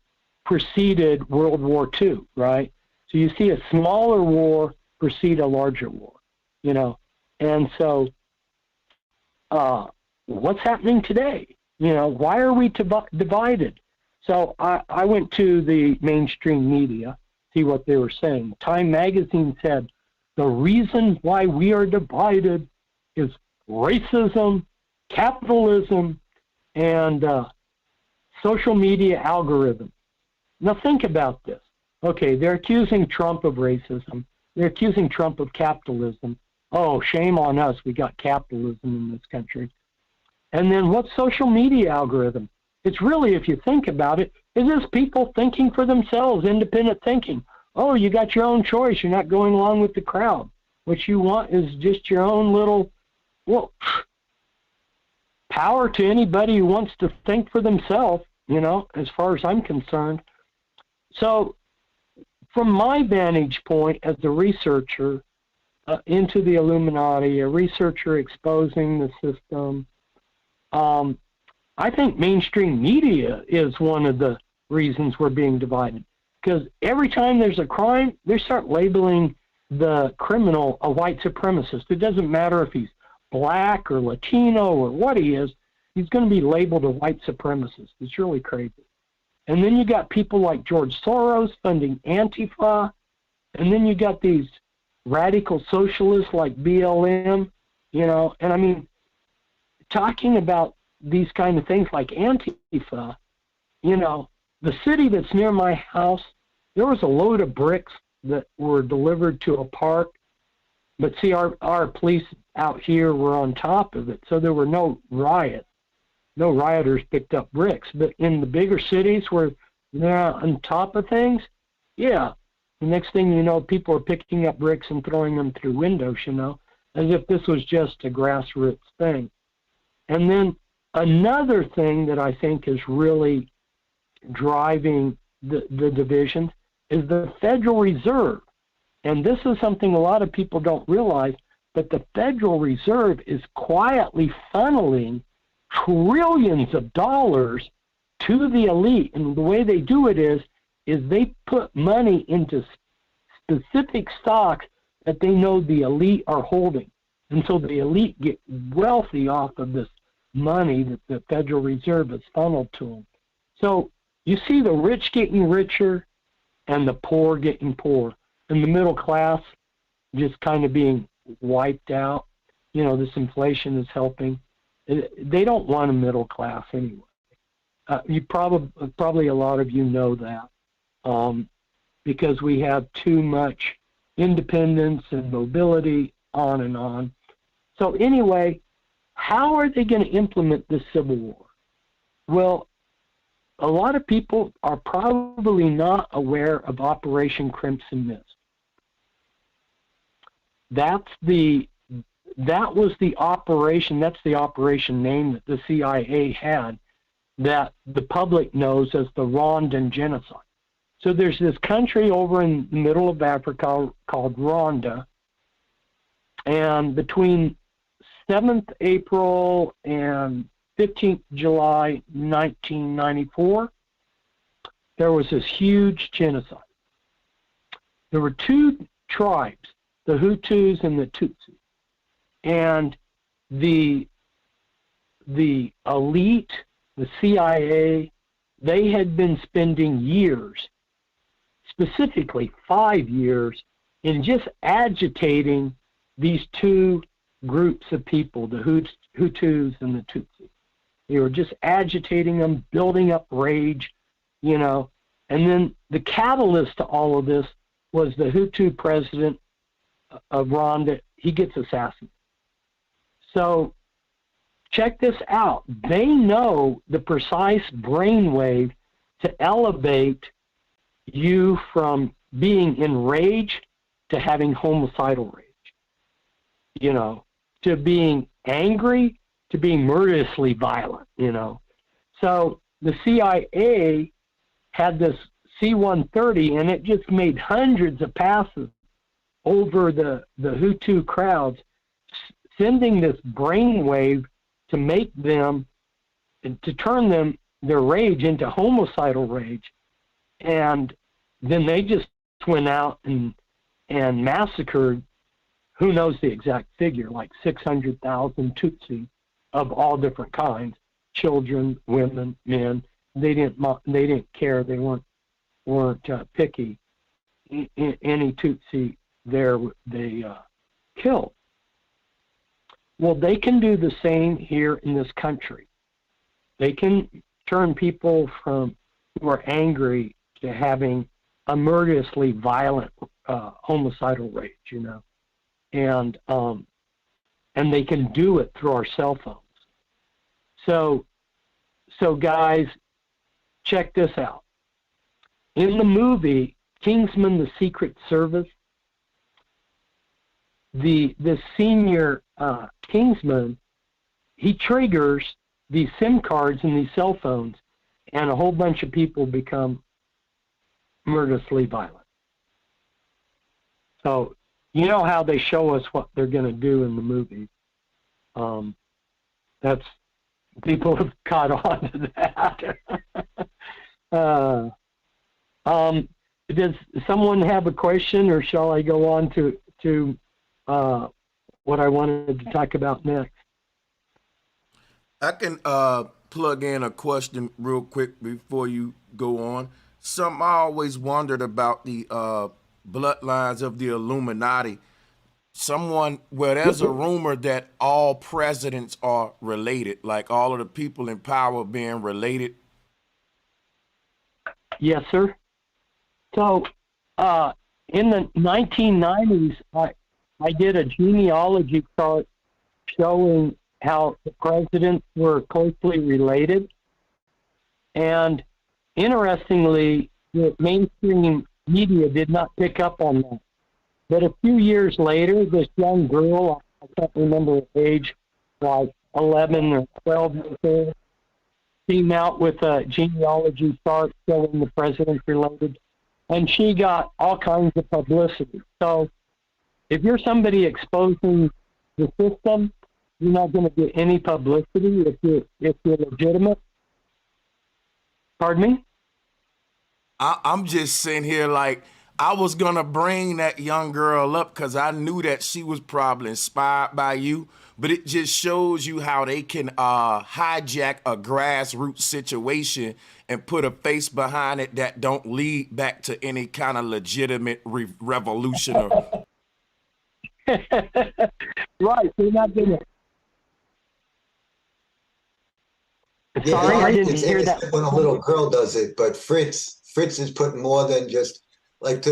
preceded World War II, right? So you see a smaller war precede a larger war, you know. And so what's happening today? You know, why are we divided? So I went to the mainstream media see what they were saying. Time magazine said, the reason why we are divided is racism, capitalism, and social media algorithm. Now think about this. Okay, they're accusing Trump of racism. They're accusing Trump of capitalism. Oh, shame on us. We got capitalism in this country. And then what's social media algorithm? It's really, if you think about it, is this people thinking for themselves, independent thinking. Oh, you got your own choice. You're not going along with the crowd. What you want is just your own little, well, power to anybody who wants to think for themselves, you know, as far as I'm concerned. So from my vantage point as a researcher into the Illuminati, a researcher exposing the system, I think mainstream media is one of the reasons we're being divided. Because every time there's a crime, they start labeling the criminal a white supremacist. It doesn't matter if he's black or Latino or what he is, he's going to be labeled a white supremacist. It's really crazy. And then you got people like George Soros funding Antifa, and then you got these radical socialists like BLM, you know, and I mean, talking about these kind of things like Antifa, you know, the city that's near my house, there was a load of bricks that were delivered to a park, but see, our police out here were on top of it, so there were no riots. No rioters picked up bricks, but in the bigger cities where they're on top of things, yeah, the next thing you know, people are picking up bricks and throwing them through windows, you know, as if this was just a grassroots thing. And then another thing that I think is really driving the division is the Federal Reserve. And this is something a lot of people don't realize, but the Federal Reserve is quietly funneling trillions of dollars to the elite. And the way they do it is they put money into specific stocks that they know the elite are holding. And so the elite get wealthy off of this money that the Federal Reserve has funneled to them. So you see the rich getting richer and the poor getting poor, and the middle class just kind of being wiped out. You know, this inflation is helping. They don't want a middle class anyway. You probably a lot of you know that because we have too much independence and mobility, on and on. So anyway, how are they going to implement this civil war? Well, a lot of people are probably not aware of Operation Crimson Mist. That was the operation, that's the operation name that the CIA had that the public knows as the Rwandan genocide. So there's this country over in the middle of Africa called Rwanda, and between 7th April and 15th July 1994, there was this huge genocide. There were two tribes, the Hutus and the Tutsis. And the elite, the CIA, they had been spending years, specifically 5 years, in just agitating these two groups of people, the Hutus and the Tutsis. They were just agitating them, building up rage, you know. And then the catalyst to all of this was the Hutu president of Rwanda. He gets assassinated. So check this out. They know the precise brainwave to elevate you from being enraged to having homicidal rage, you know, to being angry, to being murderously violent, you know. So the CIA had this C-130, and it just made hundreds of passes over the Hutu crowds, sending this brainwave to make them, to turn them, their rage into homicidal rage. And then they just went out and massacred, who knows the exact figure, like 600,000 Tutsi of all different kinds, children, women, men. They didn't care. They weren't picky. any Tutsi there they killed. Well, they can do the same here in this country. They can turn people from who are angry to having a murderously violent homicidal rage, you know, and they can do it through our cell phones. So guys, check this out. In the movie Kingsman: The Secret Service, the senior Kingsman, he triggers these SIM cards in these cell phones, and a whole bunch of people become murderously violent. So you know how they show us what they're going to do in the movie. That's people have caught on to that. Does someone have a question, or shall I go on to what I wanted to talk about next? I can plug in a question real quick before you go on. Something I always wondered about the bloodlines of the Illuminati. There's a rumor that all presidents are related, like all of the people in power being related. Yes, sir. So in the 1990s, I did a genealogy chart showing how the presidents were closely related. And interestingly, the mainstream media did not pick up on that. But a few years later, this young girl, I can't remember her age, like 11 or 12 years old, came out with a genealogy chart showing the presidents related, and she got all kinds of publicity. So if you're somebody exposing the system, you're not going to get any publicity if you're legitimate. Pardon me? I'm just sitting here like I was going to bring that young girl up because I knew that she was probably inspired by you, but it just shows you how they can hijack a grassroots situation and put a face behind it that don't lead back to any kind of legitimate revolution. Right, they're not going to. Yeah, Sorry, I didn't it's hear that. when a little girl does it, but Fritz is putting more than just like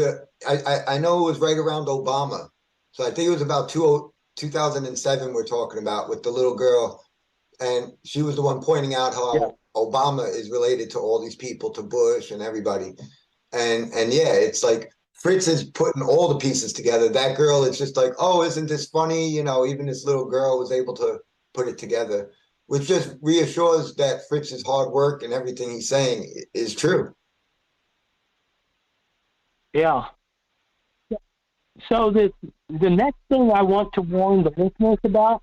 I know it was right around Obama. So I think it was about 2007 we're talking about with the little girl. And she was the one pointing out how Obama is related to all these people, to Bush and everybody. And yeah, it's like Fritz is putting all the pieces together. That girl is just like, oh, isn't this funny? You know, even this little girl was able to put it together, which just reassures that Fritz's hard work and everything he's saying is true. Yeah. So the next thing I want to warn the listeners about,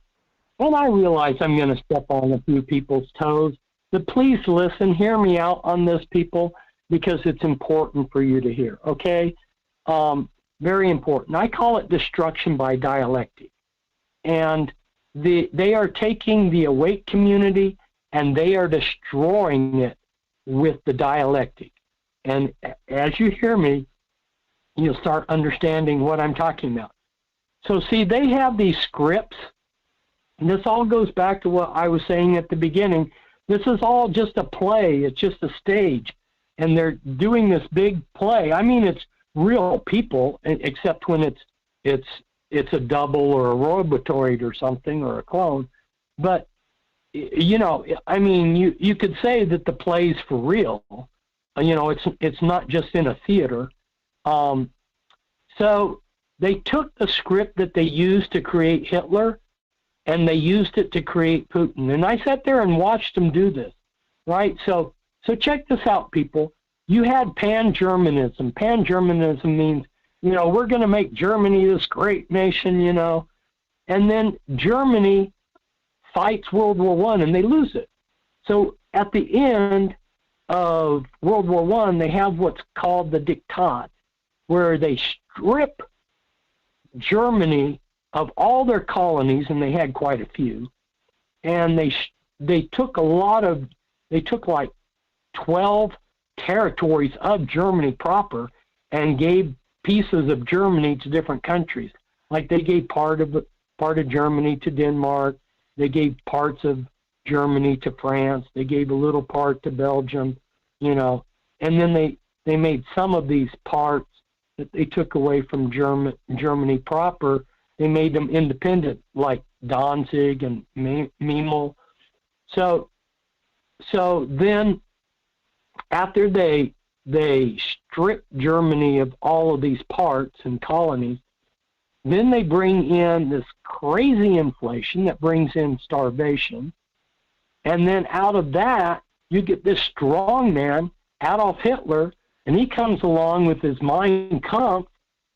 and I realize I'm going to step on a few people's toes, but please listen, hear me out on this, people, because it's important for you to hear, okay? Very important. I call it destruction by dialectic. And they are taking the awake community and they are destroying it with the dialectic. And as you hear me, you'll start understanding what I'm talking about. So see, they have these scripts, and this all goes back to what I was saying at the beginning. This is all just a play. It's just a stage, and they're doing this big play. I mean, it's real people, except when it's a double or a robotoid or something, or a clone. But, you know, I mean, you could say that the play's for real. You know, it's not just in a theater. So they took the script that they used to create Hitler and they used it to create Putin. And I sat there and watched them do this, right? So check this out, people. You had pan-Germanism. Pan-Germanism means, you know, we're going to make Germany this great nation, you know. And then Germany fights World War I and they lose it. So at the end of World War I, they have what's called the Diktat, where they strip Germany of all their colonies, and they had quite a few, and they took like 12 territories of Germany proper and gave pieces of Germany to different countries. Like they gave part of Germany to Denmark. They gave parts of Germany to France. They gave a little part to Belgium, you know, and then they made some of these parts that they took away from Germany proper. They made them independent, like Danzig and Memel. So then after they stripped Germany of all of these parts and colonies, then they bring in this crazy inflation that brings in starvation. And then out of that, you get this strong man, Adolf Hitler, and he comes along with his Mein Kampf.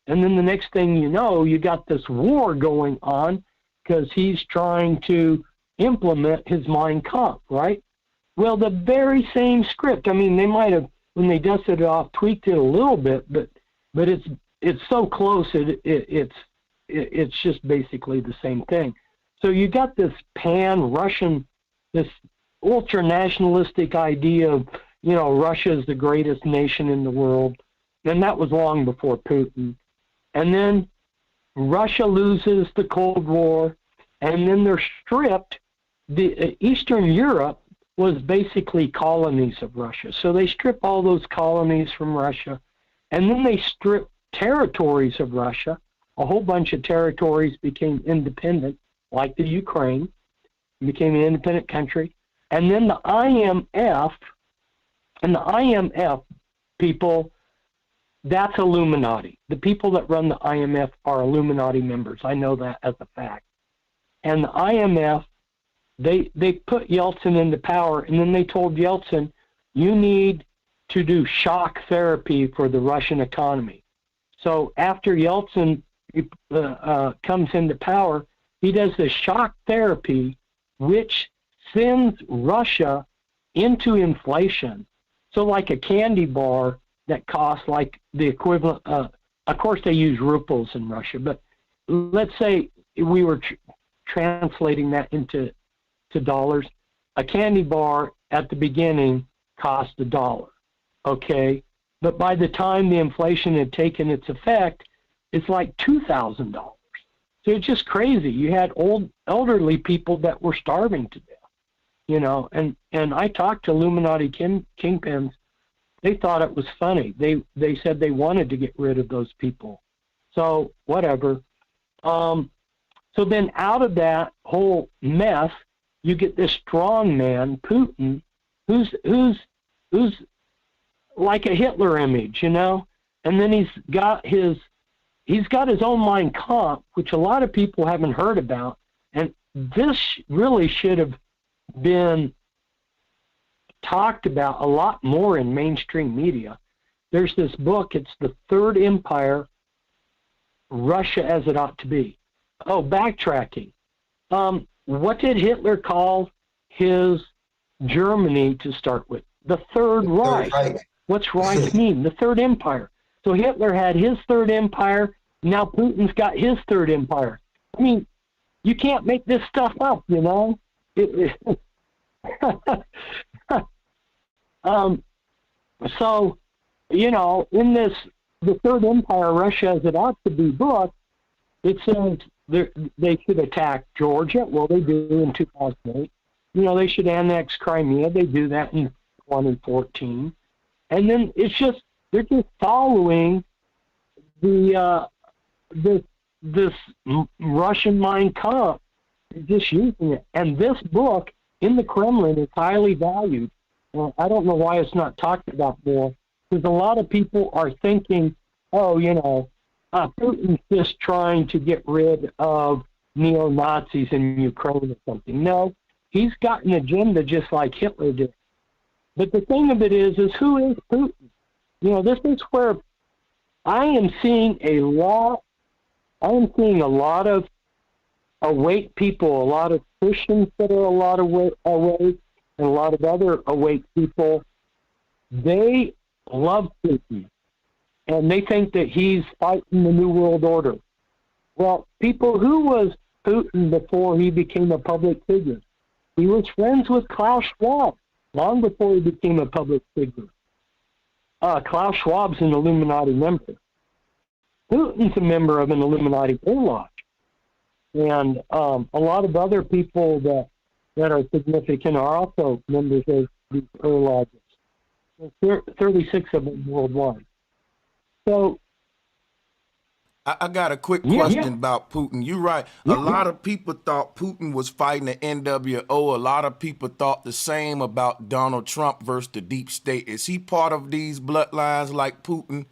And then the next thing you know, you got this war going on because he's trying to implement his Mein Kampf, right? Well, the very same script. I mean, they might have, when they dusted it off, tweaked it a little bit, but it's so close. It's just basically the same thing. So you got this pan-Russian, this ultra-nationalistic idea of, you know, Russia is the greatest nation in the world, and that was long before Putin. And then Russia loses the Cold War, and then they're stripped. The Eastern Europe was basically colonies of Russia. So they strip all those colonies from Russia, and then they strip territories of Russia. A whole bunch of territories became independent, like the Ukraine, became an independent country. And then the IMF, and the IMF people, that's Illuminati. The people that run the IMF are Illuminati members. I know that as a fact. And the IMF, they put Yeltsin into power, and then they told Yeltsin, you need to do shock therapy for the Russian economy. So after Yeltsin comes into power, he does this shock therapy, which sends Russia into inflation. So like a candy bar that costs like the equivalent, of course they use rubles in Russia, but let's say we were translating that into dollars. A candy bar at the beginning cost $1, okay? But by the time the inflation had taken its effect, it's like $2,000. So it's just crazy. You had elderly people that were starving to death, you know, and I talked to Illuminati kingpins. They thought it was funny. They said they wanted to get rid of those people. So whatever. So then out of that whole mess, you get this strong man, Putin, who's like a Hitler image, you know, and then he's got his own Mein Kampf, which a lot of people haven't heard about, and this really should have been talked about a lot more in mainstream media. There's this book, it's The Third Empire, Russia as It Ought to Be. Oh, backtracking. What did Hitler call his Germany to start with? The Third Reich. What's Reich mean? The Third Empire. So Hitler had his Third Empire. Now Putin's got his Third Empire. I mean, you can't make this stuff up, you know? So, you know, in this, The Third Empire, Russia as It Ought to Be book, it says they should attack Georgia. Well, they do in 2008. You know, they should annex Crimea. They do that in 2014. And then it's just, they're just following the this Russian Mein Kampf, just using it. And this book in the Kremlin is highly valued. Well, I don't know why it's not talked about more, because a lot of people are thinking, oh, you know, Putin's just trying to get rid of neo-Nazis in Ukraine or something. No, he's got an agenda just like Hitler did. But the thing of it is who is Putin? You know, this is where I am seeing a lot of awake people, a lot of Christians that are a lot of awake, and a lot of other awake people. They love Putin, and they think that he's fighting the New World Order. Well, people, who was Putin before he became a public figure? He was friends with Klaus Schwab long before he became a public figure. Klaus Schwab's an Illuminati member. Putin's a member of an Illuminati Air Lodge. And a lot of other people that are significant are also members of these Air Lodges. There's 36 of them worldwide. So I got a quick question about Putin. You're right. A lot of people thought Putin was fighting the NWO. A lot of people thought the same about Donald Trump versus the deep state. Is he part of these bloodlines like Putin?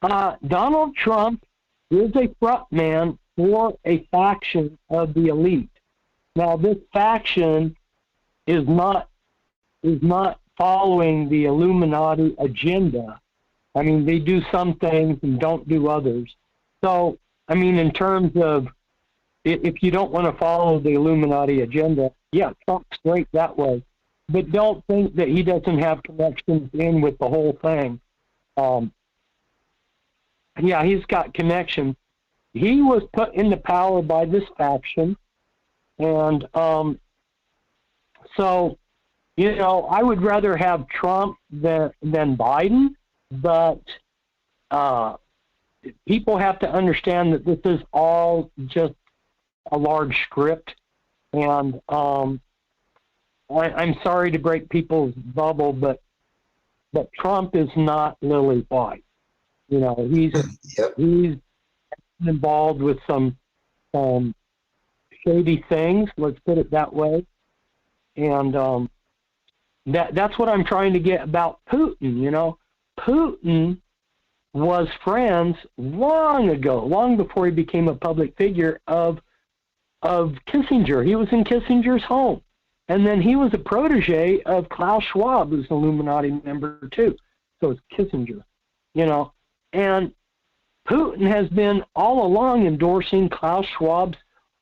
Donald Trump is a front man for a faction of the elite. Now, this faction is not following the Illuminati agenda. I mean, they do some things and don't do others. So, I mean, in terms of if you don't want to follow the Illuminati agenda, yeah, Trump's great that way. But don't think that he doesn't have connections in with the whole thing. Yeah, he's got connections. He was put into power by this faction. And so, you know, I would rather have Trump than Biden. But people have to understand that this is all just a large script. And I'm sorry to break people's bubble, but Trump is not lily white. You know, he's involved with some shady things, let's put it that way. And that's what I'm trying to get about Putin, you know. Putin was friends long ago, long before he became a public figure, of Kissinger. He was in Kissinger's home. And then he was a protege of Klaus Schwab, who's an Illuminati member too. So it's Kissinger, you know. And Putin has been all along endorsing Klaus Schwab's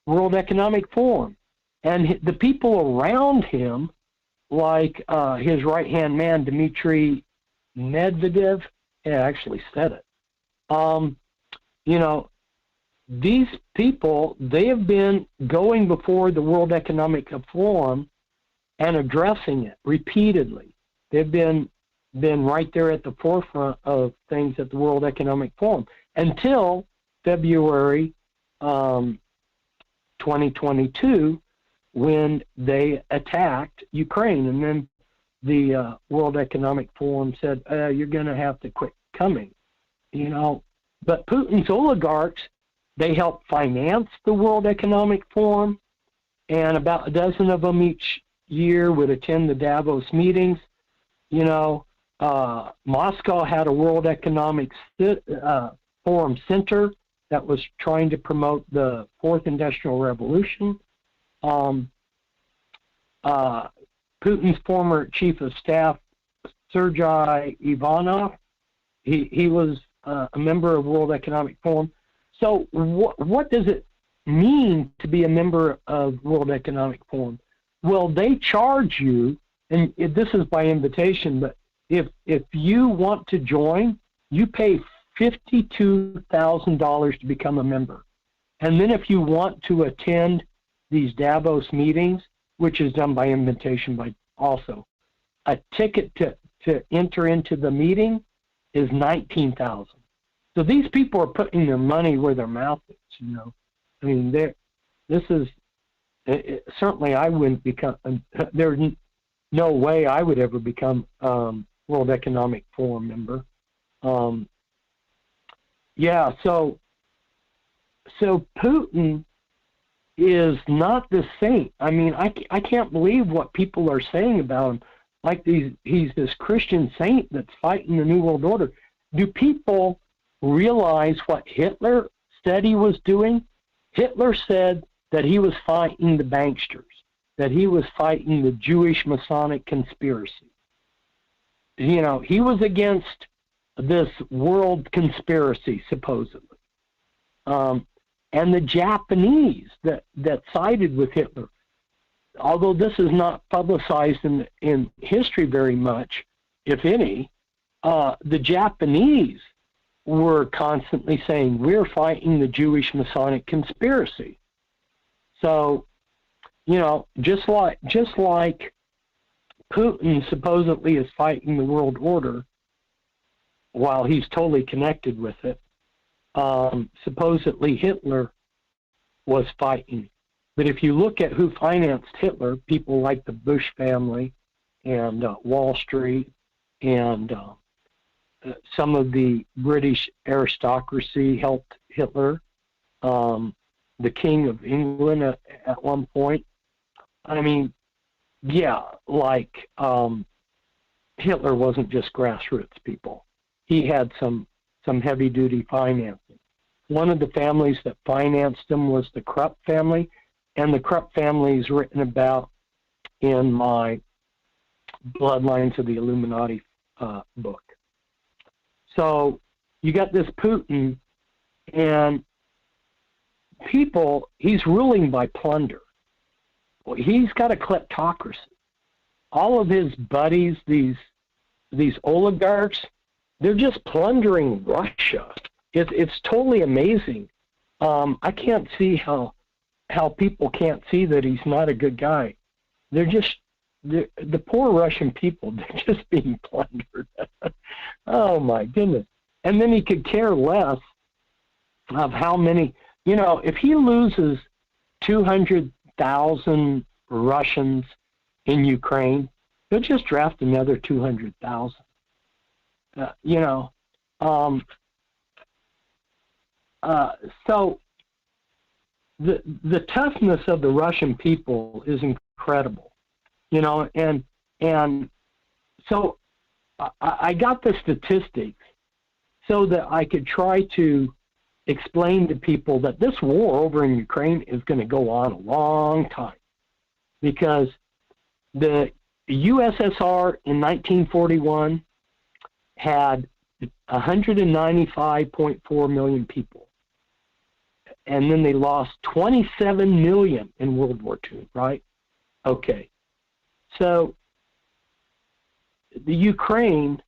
World Economic Forum. And the people around him, like his right-hand man, Dmitry Medvedev, actually said it. You know, these people, they have been going before the World Economic Forum and addressing it repeatedly. They've been right there at the forefront of things at the World Economic Forum until February 2022, when they attacked Ukraine. And then the World Economic Forum said, you're going to have to quit coming, you know. But Putin's oligarchs, they help finance the World Economic Forum, and about a dozen of them each year would attend the Davos meetings. You know, Moscow had a World Economic Forum Center that was trying to promote the Fourth Industrial Revolution. Putin's former chief of staff, Sergei Ivanov, he was a member of World Economic Forum. So what does it mean to be a member of World Economic Forum? Well, they charge you, and this is by invitation, but if you want to join, you pay $52,000 to become a member. And then if you want to attend these Davos meetings, which is done by invitation by also, a ticket to enter into the meeting is $19,000. So these people are putting their money where their mouth is, you know. I mean, certainly I wouldn't become, there's no way I would ever become World Economic Forum member. Yeah, so Putin is not the saint. I mean, I can't believe what people are saying about him. Like he's this Christian saint that's fighting the New World Order. Do people realize what Hitler said he was doing? Hitler said that he was fighting the banksters, that he was fighting the Jewish Masonic conspiracy. You know, he was against this world conspiracy, supposedly. And the Japanese that sided with Hitler, although this is not publicized in history very much, if any, the Japanese were constantly saying, we're fighting the Jewish Masonic conspiracy. So, you know, just like Putin supposedly is fighting the world order, while he's totally connected with it, supposedly Hitler was fighting. But if you look at who financed Hitler, people like the Bush family and Wall Street and some of the British aristocracy helped Hitler, the King of England at one point. I mean, yeah, like Hitler wasn't just grassroots people. He had some heavy-duty financing. One of the families that financed him was the Krupp family, and the Krupp family is written about in my Bloodlines of the Illuminati book. So you got this Putin, and people, he's ruling by plunder. Well, he's got a kleptocracy. All of his buddies, these oligarchs, they're just plundering Russia. It's totally amazing. I can't see how people can't see that he's not a good guy. The poor Russian people, they're just being plundered. Oh my goodness. And then he could care less of how many, if he loses 200,000 Russians in Ukraine, he'll just draft another 200,000. So the toughness of the Russian people is incredible, and so I got the statistics so that I could try to explain to people that this war over in Ukraine is going to go on a long time, because the USSR in 1941 had 195.4 million people. And then they lost 27 million in World War II, right? Okay. So the Ukraine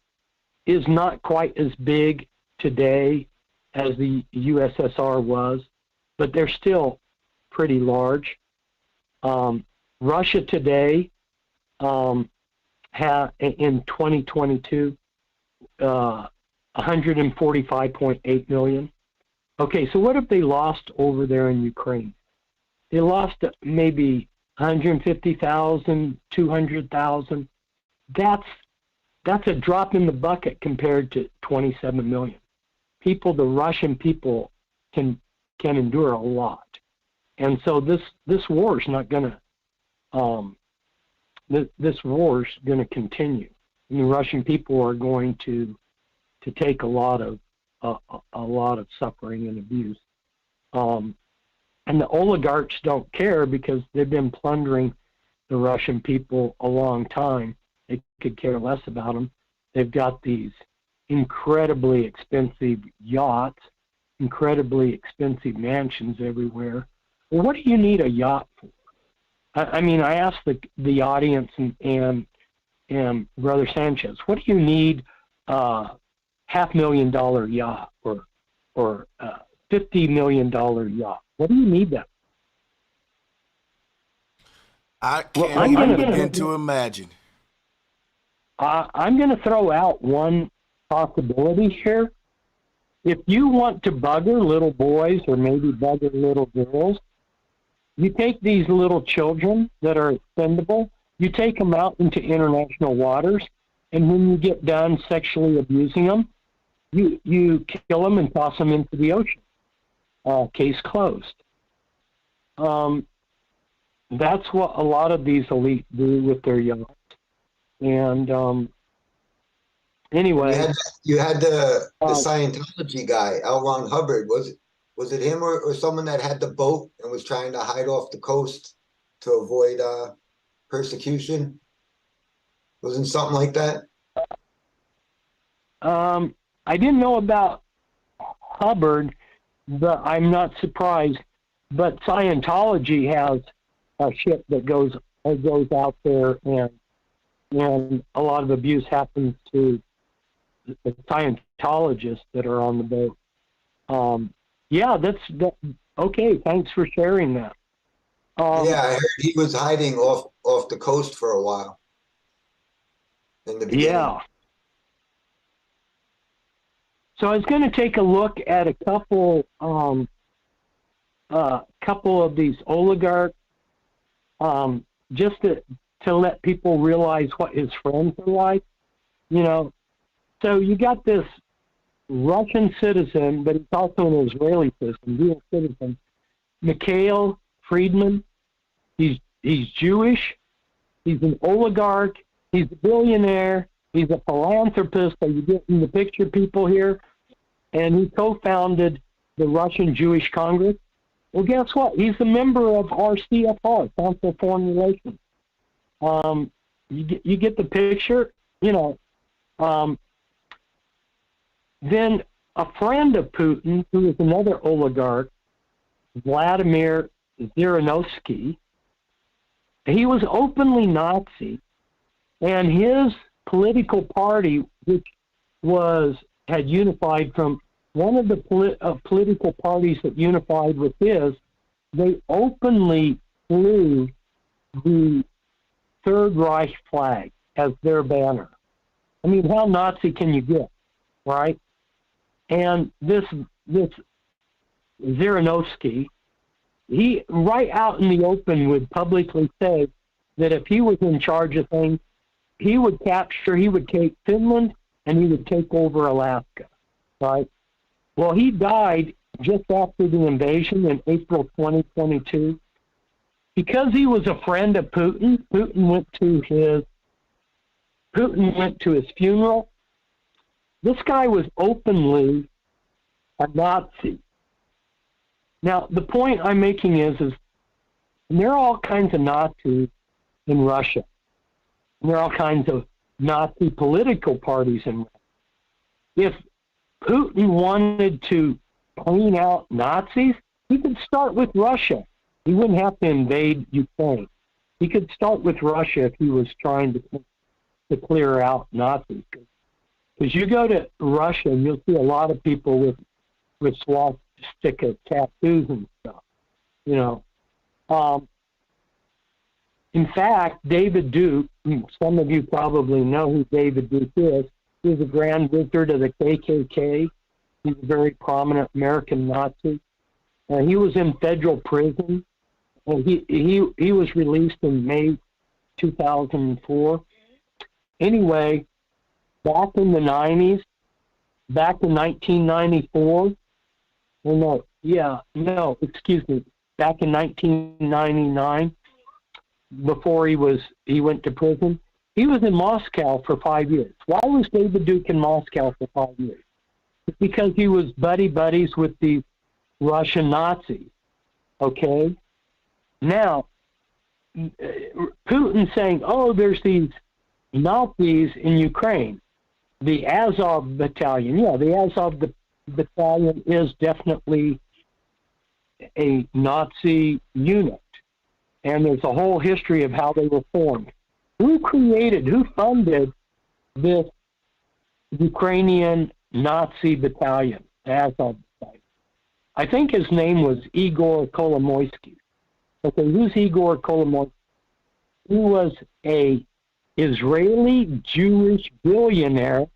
is not quite as big today as the USSR was, but they're still pretty large. Russia today in 2022, 145.8 million. Okay, so what have they lost over there in Ukraine? They lost maybe 150,000, 200,000. That's a drop in the bucket compared to 27 million. The Russian people can endure a lot. And so this war is not going to, this war is going to continue. And the Russian people are going to take a lot of suffering and abuse, and the oligarchs don't care because they've been plundering the Russian people a long time. They could care less about them. They've got these incredibly expensive yachts, incredibly expensive mansions everywhere. Well, what do you need a yacht for? I mean, I asked the audience and Brother Sanchez, what do you need $500,000 yacht or $50 million yacht? What do you need that? I can't even begin to imagine. I'm going to throw out one possibility here. If you want to bugger little boys or maybe bugger little girls, you take these little children that are expendable, you take them out into international waters, and when you get done sexually abusing them, you kill them and toss them into the ocean. Case closed. That's what a lot of these elite do with their yachts. And anyway, you had the Scientology guy, L. Ron Hubbard. Was it him or someone that had the boat and was trying to hide off the coast to avoid persecution? Wasn't something like that? I didn't know about Hubbard, but I'm not surprised. But Scientology has a ship that goes out there, and a lot of abuse happens to the Scientologists that are on the boat. Yeah, that's okay. Thanks for sharing that. Yeah, I heard he was hiding off the coast for a while in the beginning. Yeah. So I was going to take a look at a couple of these oligarchs, just to let people realize what his friends are like. You know, so you got this Russian citizen, but he's also an Israeli citizen, dual citizen, Mikhail Friedman. He's Jewish. He's an oligarch. He's a billionaire. He's a philanthropist. So you get in the picture, people here. And he co-founded the Russian Jewish Congress. Well, guess what? He's a member of RCFR, Council of Foreign Relations. You get the picture, you know. Then a friend of Putin, who is another oligarch, Vladimir Zhirinovsky, he was openly Nazi, and his political party, which had unified from one of the political parties that unified with his, they openly flew the Third Reich flag as their banner. I mean, how Nazi can you get, right? And this Zhirinovsky, he right out in the open would publicly say that if he was in charge of things, he would take Finland and he would take over Alaska, right? Well, he died just after the invasion in April 2022. Because he was a friend of Putin, Putin went to his funeral. This guy was openly a Nazi. Now, the point I'm making is there are all kinds of Nazis in Russia. And there are all kinds of Nazi political parties in Russia. If Putin wanted to clean out Nazis, he could start with Russia. He wouldn't have to invade Ukraine. He could start with Russia if he was trying to clear out Nazis. Because you go to Russia and you'll see a lot of people with swastika tattoos and stuff. You know, in fact, David Duke, some of you probably know who David Duke is. He's a grand wizard of the KKK. He's a very prominent American Nazi. He was in federal prison. He was released in May 2004. Anyway, back in the 90s, back in 1994, back in 1999, before he went to prison, he was in Moscow for 5 years. Why was David Duke in Moscow for 5 years? It's because he was buddies with the Russian Nazis. Okay? Now, Putin saying, oh, there's these Nazis in Ukraine. The Azov battalion. Yeah, the Azov battalion is definitely a Nazi unit. And there's a whole history of how they were formed. Who funded this Ukrainian Nazi battalion, the Azov battalion? I think his name was Igor Kolomoisky. Okay, who's Igor Kolomoisky? He was a Israeli Jewish billionaire,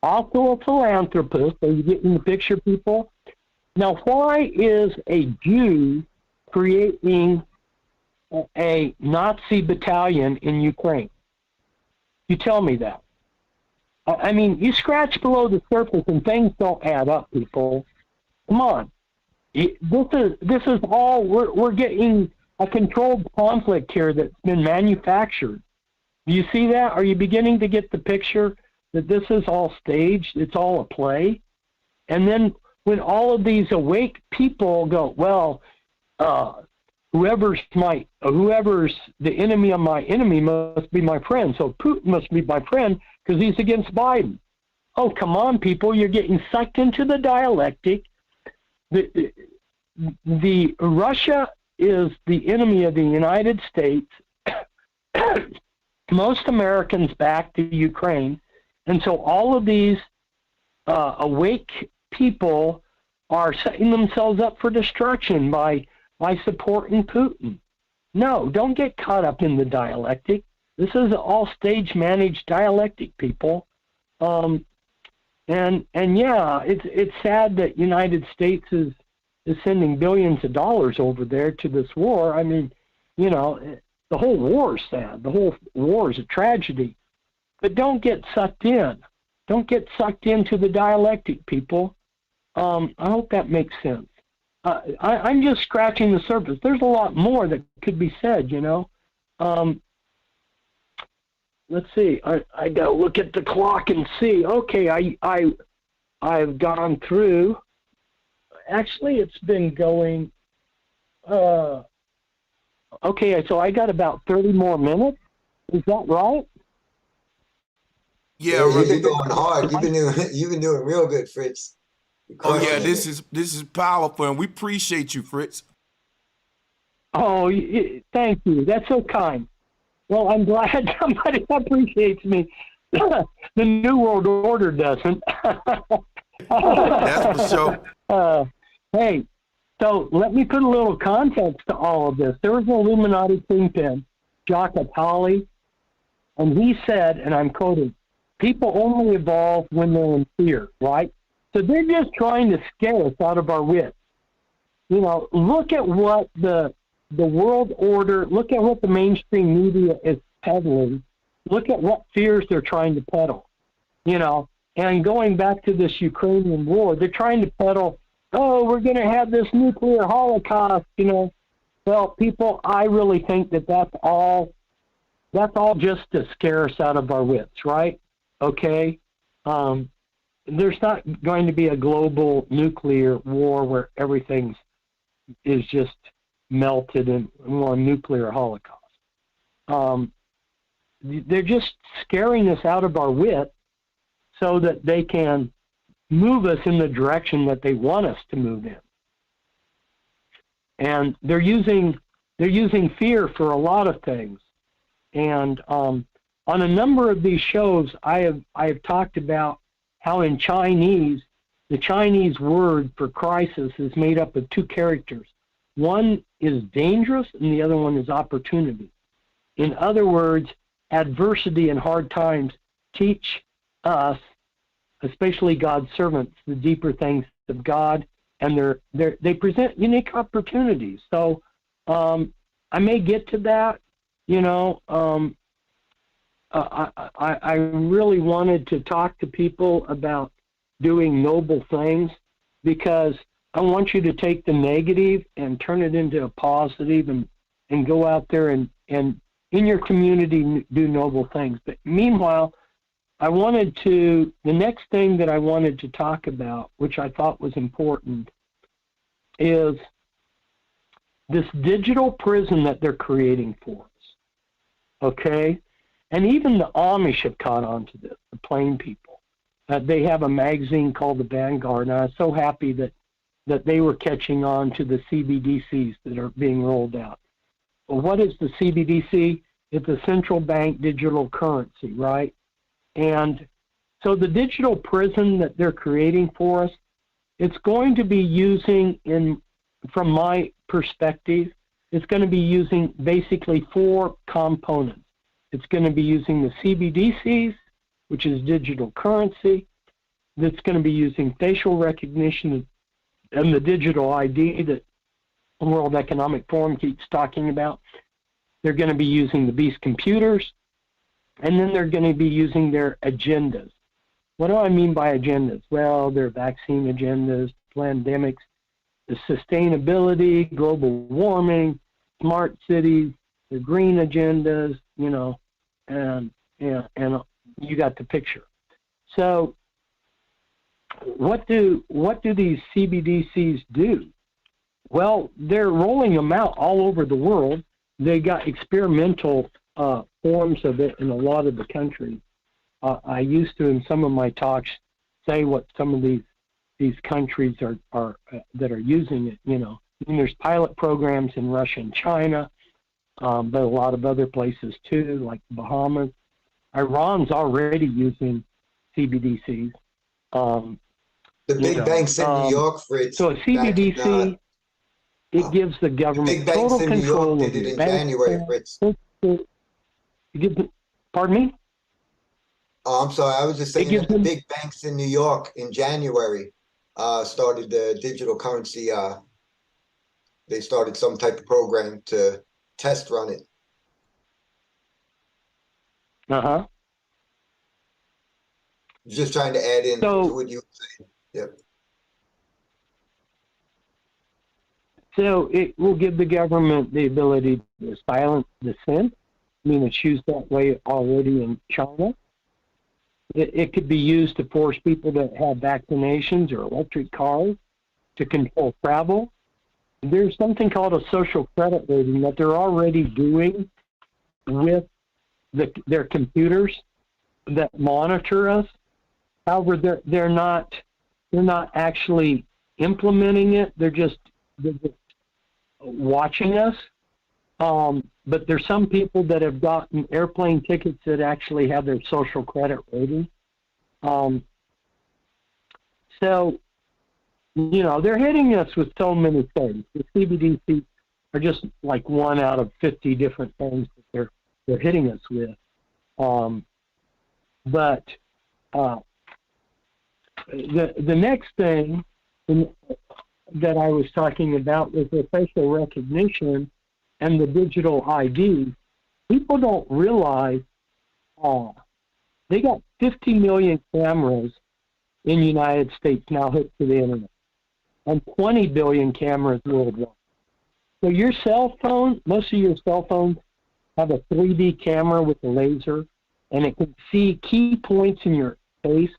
also a philanthropist. Are you getting the picture, people? Now, why is a Jew creating a Nazi battalion in Ukraine? You tell me that. I mean, you scratch below the surface and things don't add up, people. Come on. This is all, we're getting a controlled conflict here that's been manufactured. Do you see that? Are you beginning to get the picture that this is all staged? It's all a play? And then when all of these awake people go, well, whoever's the enemy of my enemy must be my friend. So Putin must be my friend because he's against Biden. Oh, come on, people. You're getting sucked into the dialectic. The Russia is the enemy of the United States. Most Americans back to Ukraine. And so all of these awake people are setting themselves up for destruction by supporting Putin. No, don't get caught up in the dialectic. This is all stage-managed dialectic, people. And yeah, it's sad that United States is sending billions of dollars over there to this war. I mean, the whole war is sad. The whole war is a tragedy. But don't get sucked in. Don't get sucked into the dialectic, people. I hope that makes sense. I'm just scratching the surface. There's a lot more that could be said, Let's see. I got to look at the clock and see. Okay, I've gone through. Actually, it's been going. Okay, so I got about 30 more minutes. Is that right? Yeah, you've been going hard. You've been doing real good, Fritz. Oh yeah, this is powerful, and we appreciate you, Fritz. Oh, thank you. That's so kind. Well, I'm glad somebody appreciates me. The New World Order doesn't. That's for sure. Hey, so let me put a little context to all of this. There was an Illuminati kingpin, Jacques Attali, and he said, and I'm quoting, "People only evolve when they're in fear," right? So they're just trying to scare us out of our wits. Look at what the world order, look at what the mainstream media is peddling. Look at what fears they're trying to peddle. And going back to this Ukrainian war, they're trying to peddle, oh, we're going to have this nuclear holocaust, Well, people, I really think that's all just to scare us out of our wits, right? Okay? There's not going to be a global nuclear war where everything is just melted in one nuclear holocaust. They're just scaring us out of our wit so that they can move us in the direction that they want us to move in. And they're using fear for a lot of things. And on a number of these shows, I have talked about how in Chinese, the Chinese word for crisis is made up of two characters. One is dangerous and the other one is opportunity. In other words, adversity and hard times teach us, especially God's servants, the deeper things of God, and they present unique opportunities. So I may get to that. I really wanted to talk to people about doing noble things because I want you to take the negative and turn it into a positive and go out there and in your community do noble things. But meanwhile, the next thing that I wanted to talk about, which I thought was important, is this digital prison that they're creating for us. Okay? And even the Amish have caught on to this, the plain people. They have a magazine called The Vanguard, and I was so happy that they were catching on to the CBDCs that are being rolled out. Well, what is the CBDC? It's a central bank digital currency, right? And so the digital prison that they're creating for us, it's going to be using, from my perspective, it's going to be using basically 4 components. It's going to be using the CBDCs, which is digital currency. That's going to be using facial recognition and the digital ID that the World Economic Forum keeps talking about. They're going to be using the beast computers, and then they're going to be using their agendas. What do I mean by agendas? Well, their vaccine agendas, pandemics, the sustainability, global warming, smart cities, the green agendas, and you got the picture. So what do these CBDCs do? Well, they're rolling them out all over the world. They got experimental forms of it in a lot of the countries. I used to, in some of my talks, say what some of these countries are that are using it. And there's pilot programs in Russia and China, but a lot of other places too, like Bahamas. Iran's already using CBDCs. The big banks in New York, Fritz. So a CBDC, it gives the government total control over the bank. January, Fritz. Pardon me? Oh, I'm sorry. I was just It saying gives that the them, big banks in New York in January started the digital currency. They started some type of program to test run it. uh-huh. Just trying to add in to So, what you were saying. Yep. so it will give the government the ability to silence dissent. I mean, it's used that way already in China. It could be used to force people to have vaccinations or electric cars, to control travel. There's something called a social credit rating that they're already doing with their computers that monitor us. However, they're not actually implementing it. They're just watching us. But there's some people that have gotten airplane tickets that actually have their social credit rating. So, you know, they're hitting us with so many things. The CBDC are just like one out of 50 different things that they're hitting us with. But the next thing that I was talking about was the facial recognition and the digital ID. People don't realize they got 50 million cameras in the United States now hooked to the internet, and 20 billion cameras worldwide. So your cell phone, most of your cell phones have a 3D camera with a laser, and it can see key points in your face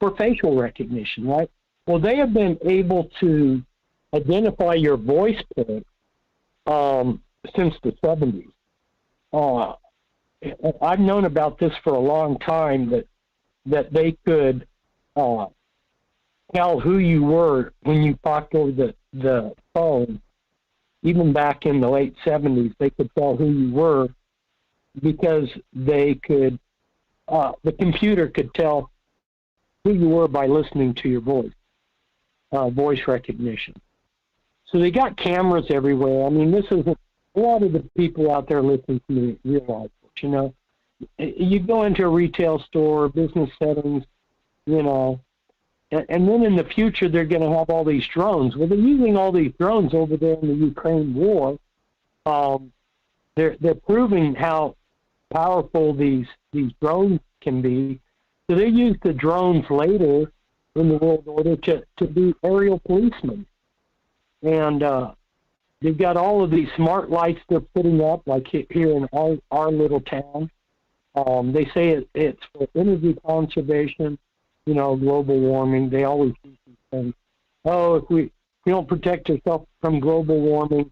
for facial recognition, right? Well, they have been able to identify your voice print since the 70s. I've known about this for a long time, that they could tell who you were when you talked over the phone. Even back in the late 70s, they could tell who you were because they could, the computer could tell who you were by listening to your voice, voice recognition. So they got cameras everywhere. I mean, this is a lot of the people out there listening to me realize it, you know. You go into a retail store, business settings, you know, and then in the future they're going to have all these drones. Well, they're using all these drones over there in the Ukraine war. They're proving how powerful these drones can be. So they use the drones later in the world order to be aerial policemen. And they've got all of these smart lights they're putting up, like here in our little town. They say it's for energy conservation, you know, global warming. They always do these things. Oh, if we don't protect ourselves from global warming,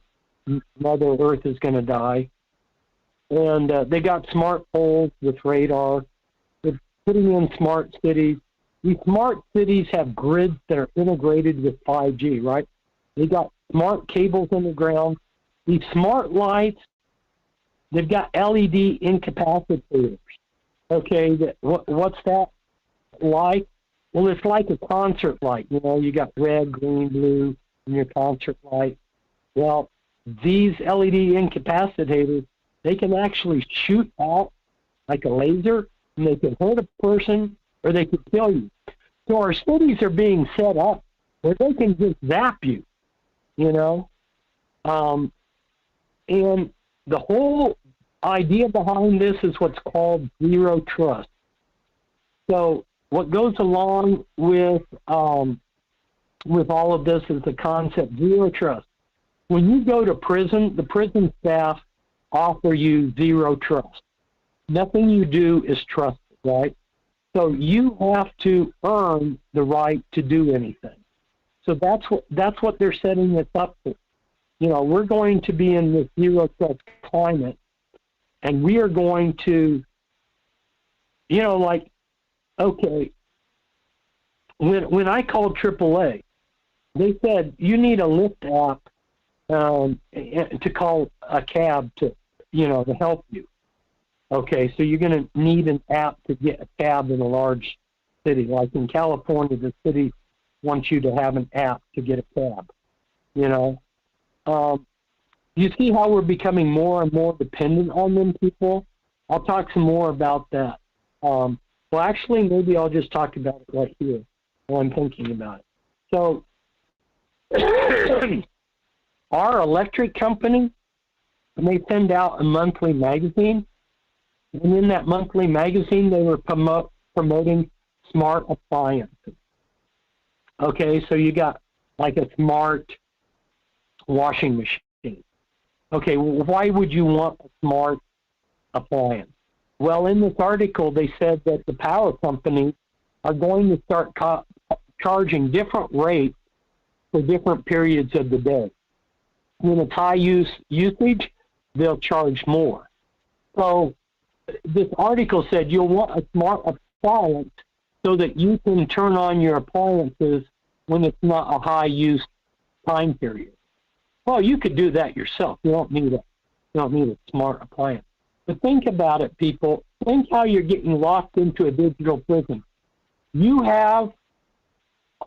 Mother Earth is going to die. And they got smart poles with radar. They're putting in smart cities. These smart cities have grids that are integrated with 5G, right? They got smart cables in the ground. These smart lights, they've got LED incapacitors. Okay, what's that like? Well, it's like a concert light. You know, you got red, green, blue in your concert light. Well, these LED incapacitors, they can actually shoot out like a laser, and they can hurt a person or they can kill you. So our cities are being set up where they can just zap you, you know. And the whole idea behind this is what's called zero trust. So what goes along with all of this is the concept zero trust. When you go to prison, the prison staff offer you zero trust. Nothing you do is trusted, right? So you have to earn the right to do anything. So that's what they're setting this up for. You know, we're going to be in this zero trust climate, and we are going to, you know, like, okay, when I called AAA, they said you need a Lyft app to call a cab to, you know, to help you. Okay, so you're going to need an app to get a cab in a large city. Like in California, the city wants you to have an app to get a cab, you know. You see how we're becoming more and more dependent on them people? I'll talk some more about that. But Well, actually, maybe I'll just talk about it right here while I'm thinking about it. So, our electric company, they send out a monthly magazine, and in that monthly magazine, they were promoting smart appliances. Okay, so you got like a smart washing machine. Okay, well, why would you want a smart appliance? Well, in this article, they said that the power companies are going to start charging different rates for different periods of the day. When it's high usage, they'll charge more. So this article said you'll want a smart appliance so that you can turn on your appliances when it's not a high use time period. Well, you could do that yourself. You don't need a smart appliance. But think about it, people. Think how you're getting locked into a digital prison. You have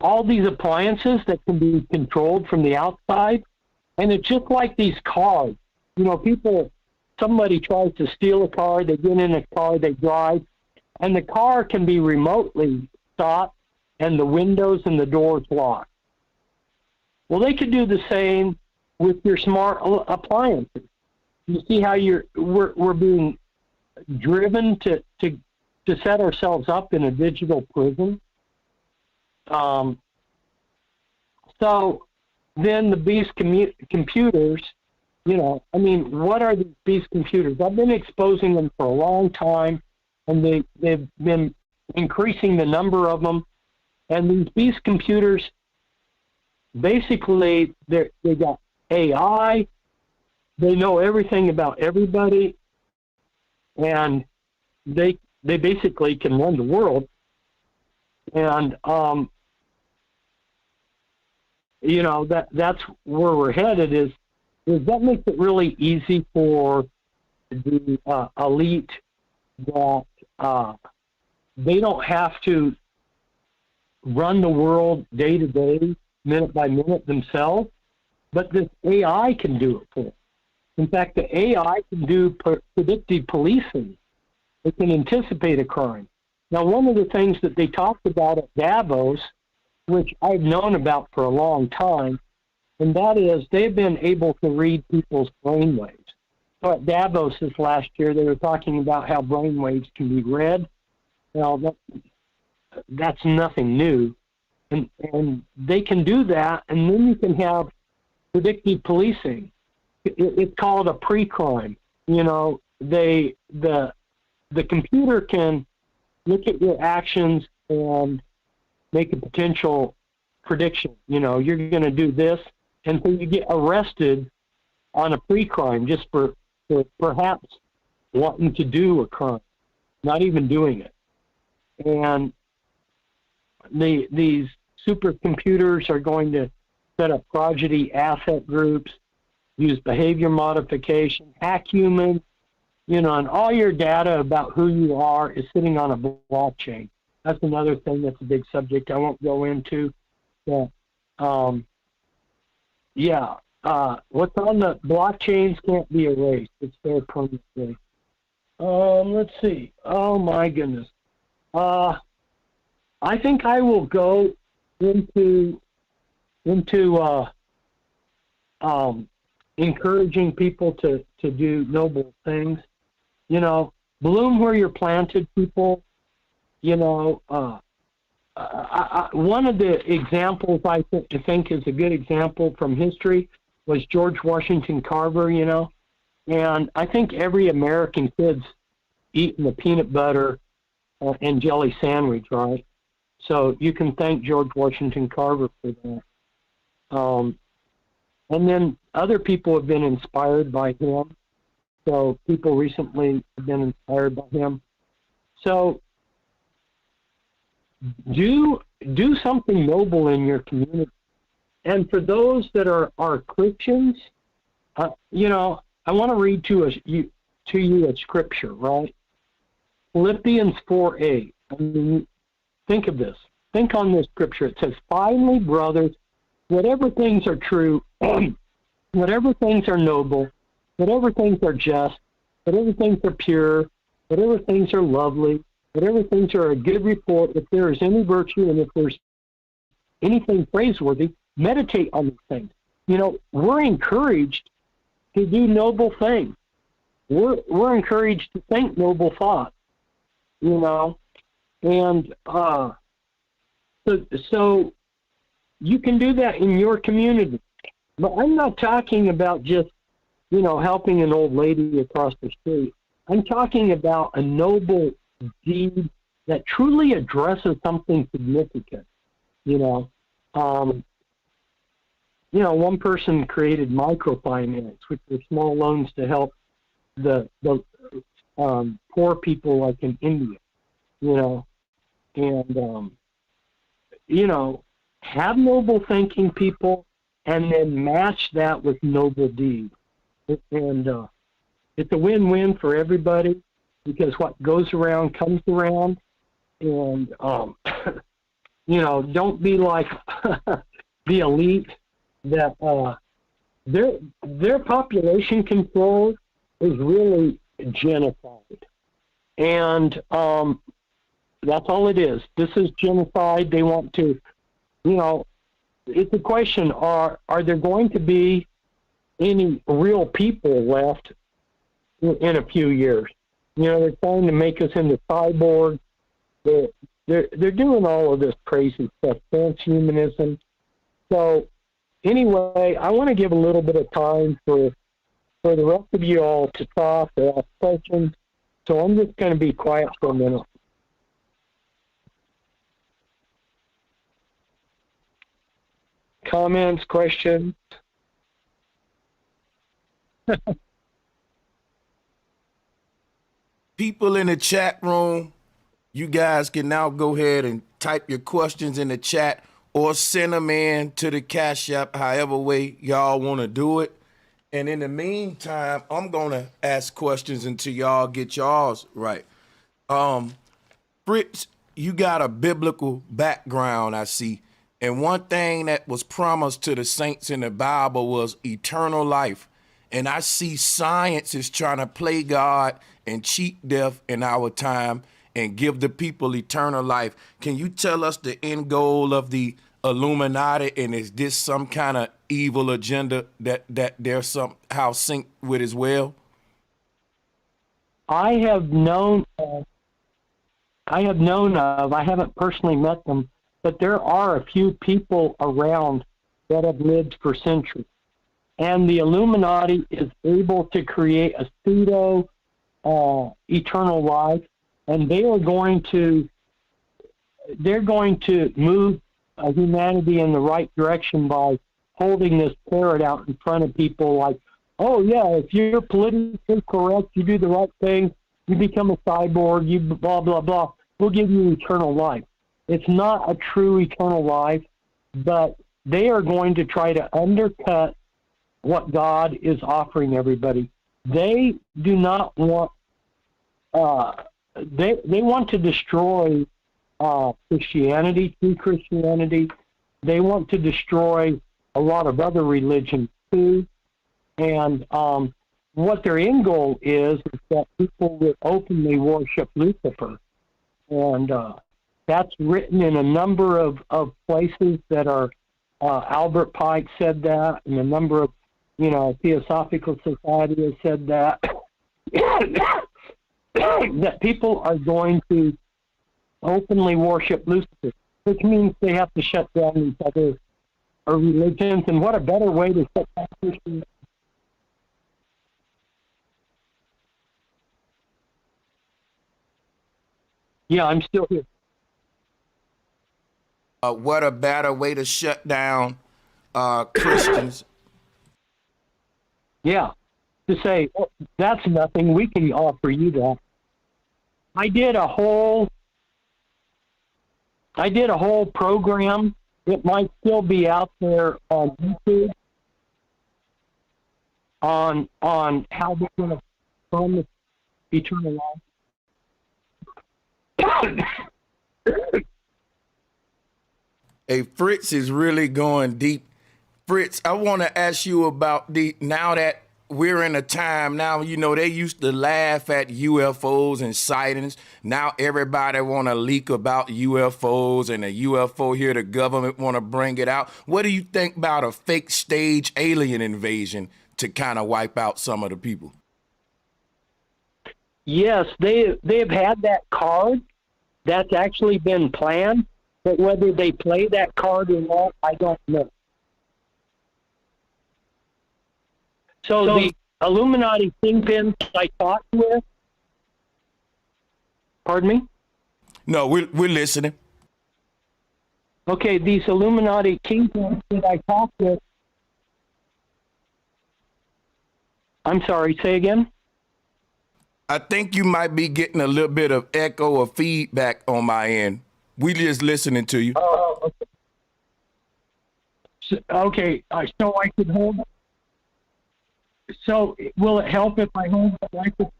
all these appliances that can be controlled from the outside, and it's just like these cars. You know, somebody tries to steal a car, they get in a car, they drive, and the car can be remotely stopped, and the windows and the doors locked. Well, they could do the same with your smart appliances. You see how we're being driven to set ourselves up in a digital prison. So then the beast computers, you know, I mean, what are these beast computers? I've been exposing them for a long time, and they've been increasing the number of them. And these beast computers, basically, they got AI. They know everything about everybody, and they basically can run the world. And you know, that's where we're headed. Is that makes it really easy for the elite that they don't have to run the world day to day, minute by minute themselves, but this AI can do it for them. In fact, the AI can do predictive policing. It can anticipate a crime. Now, one of the things that they talked about at Davos, which I've known about for a long time, and that is they've been able to read people's brainwaves. So at Davos this last year, they were talking about how brainwaves can be read. Well, that's nothing new. And they can do that, and then you can have predictive policing. It's called a pre-crime. You know, the computer can look at your actions and make a potential prediction. You know, you're going to do this, and so you get arrested on a pre-crime just for perhaps wanting to do a crime, not even doing it. And these supercomputers are going to set up prodigy asset groups, use behavior modification, hack humans, you know, and all your data about who you are is sitting on a blockchain. That's another thing that's a big subject I won't go into. But, what's on the blockchains can't be erased. It's there permanently. Let's see. Oh, my goodness. I think I will go into encouraging people to do noble things. You know, bloom where you're planted, people. You know, one of the examples I think is a good example from history was George Washington Carver, you know. And I think every American kid's eating a peanut butter and jelly sandwich, right? So you can thank George Washington Carver for that. And then other people have been inspired by him. So people recently have been inspired by him. So do something noble in your community. And for those that are Christians, you know, I want to read to you a scripture, right? Philippians 4:8. I mean, think of this. Think on this scripture. It says, "Finally, brothers, whatever things are true, whatever things are noble, whatever things are just, whatever things are pure, whatever things are lovely, whatever things are a good report, if there is any virtue and if there's anything praiseworthy, meditate on these things. We're encouraged to do noble things. We're encouraged to think noble thoughts, and so you can do that in your community. But I'm not talking about just, helping an old lady across the street. I'm talking about a noble deed that truly addresses something significant. One person created microfinance, which were small loans to help the poor people like in India, and have noble thinking, people, and then match that with noble deeds. And it's a win-win for everybody, because what goes around comes around. And, don't be like the elite that their population control is really genocide. And that's all it is. This is genocide. They want to, it's a question, are there going to be any real people left in a few years? They're trying to make us into cyborgs. They're doing all of this crazy stuff, transhumanism. So anyway, I want to give a little bit of time for the rest of you all to talk or ask questions. So I'm just going to be quiet for a minute. Comments, questions? People in the chat room, you guys can now go ahead and type your questions in the chat or send them in to the Cash App, however way y'all want to do it. And in the meantime, I'm going to ask questions until y'all get y'all's right. Fritz, you got a biblical background, I see. And one thing that was promised to the saints in the Bible was eternal life. And I see science is trying to play God and cheat death in our time and give the people eternal life. Can you tell us the end goal of the Illuminati, and is this some kind of evil agenda that they're somehow synced with as well? I have known of, I haven't personally met them, but there are a few people around that have lived for centuries. And the Illuminati is able to create a pseudo eternal life, and they're going to move humanity in the right direction by holding this parrot out in front of people like, oh yeah, if you're politically correct, you do the right thing, you become a cyborg, you blah, blah, blah, we'll give you eternal life. It's not a true eternal life, but they are going to try to undercut what God is offering everybody. They do not want, they want to destroy Christianity, true Christianity. They want to destroy a lot of other religions too. And what their end goal is that people would openly worship Lucifer. And that's written in a number of places that are, Albert Pike said that, and a number of, Theosophical Society has said that, that people are going to openly worship Lucifer, which means they have to shut down these other religions. And what a better way to shut down Christianity. Yeah, I'm still here. What a better way to shut down Christians. Yeah, to say, oh, that's nothing, we can offer you that. I did a whole program. It might still be out there on YouTube on how they're going to promise eternal life. Hey, Fritz is really going deep. Fritz, I want to ask you about now that we're in a time now, you know, they used to laugh at UFOs and sightings. Now everybody want to leak about UFOs, and a UFO here, the government want to bring it out. What do you think about a fake stage alien invasion to kind of wipe out some of the people? Yes, they've had that card. That's actually been planned, but whether they play that card or not, I don't know. So the Illuminati kingpins I talked with, pardon me? No, we're listening. Okay, these Illuminati kingpins that I talked with, I'm sorry, say again? I think you might be getting a little bit of echo or feedback on my end. We just listening to you. Oh, okay. So I could hold. So will it help if I hold the microphone?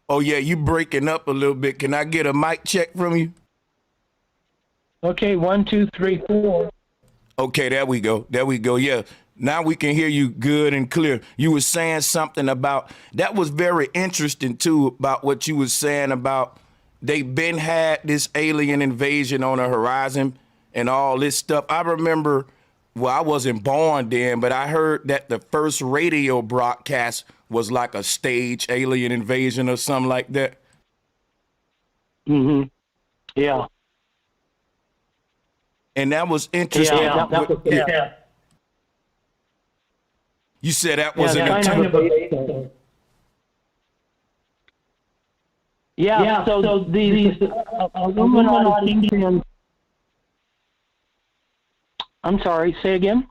Oh yeah, you breaking up a little bit. Can I get a mic check from you? Okay, 1, 2, 3, 4. Okay, there we go. There we go. Yeah. Now we can hear you good and clear. You were saying something about, that was very interesting too, about what you were saying about they've been had this alien invasion on the horizon and all this stuff. I remember, well, I wasn't born then, but I heard that the first radio broadcast was like a stage alien invasion or something like that. Mm-hmm. Yeah. And that was interesting. Yeah. You said that was Yeah, an kind attempt. of a yeah, so these Illuminati kingpins. I'm sorry, say again?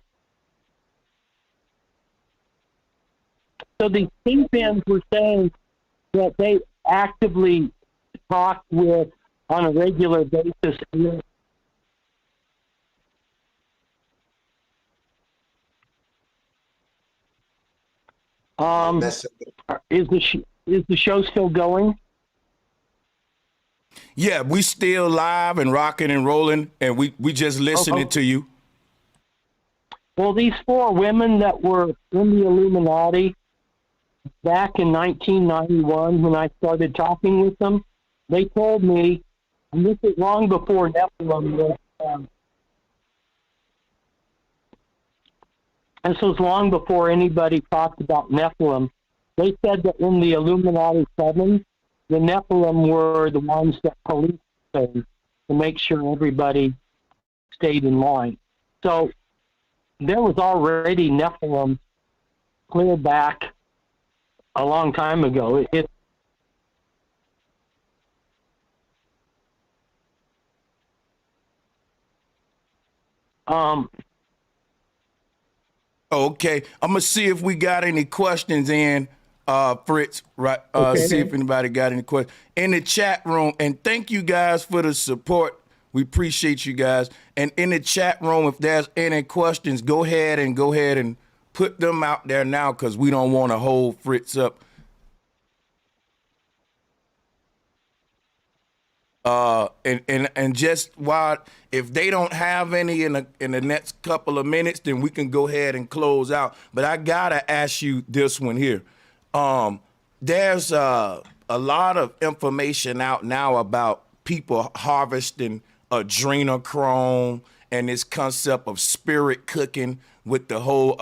So these kingpins were saying that they actively talk with on a regular basis. Is the show still going? Yeah, we still live and rocking and rolling, and we just listening to you. Well, these 4 women that were in the Illuminati back in 1991, when I started talking with them, they told me, and this is long before Nephilim was, and so it's long before anybody talked about Nephilim. They said that in the Illuminati 7, the Nephilim were the ones that policed things to make sure everybody stayed in line. So there was already Nephilim clear back a long time ago. Okay, I'm gonna see if we got any questions in, Fritz. Right, see if anybody got any questions in the chat room. And thank you guys for the support. We appreciate you guys. And in the chat room, if there's any questions, go ahead and put them out there now, because we don't want to hold Fritz up. And just while, if they don't have any in the next couple of minutes, then we can go ahead and close out. But I gotta ask you this one here. There's a lot of information out now about people harvesting adrenochrome and this concept of spirit cooking with the whole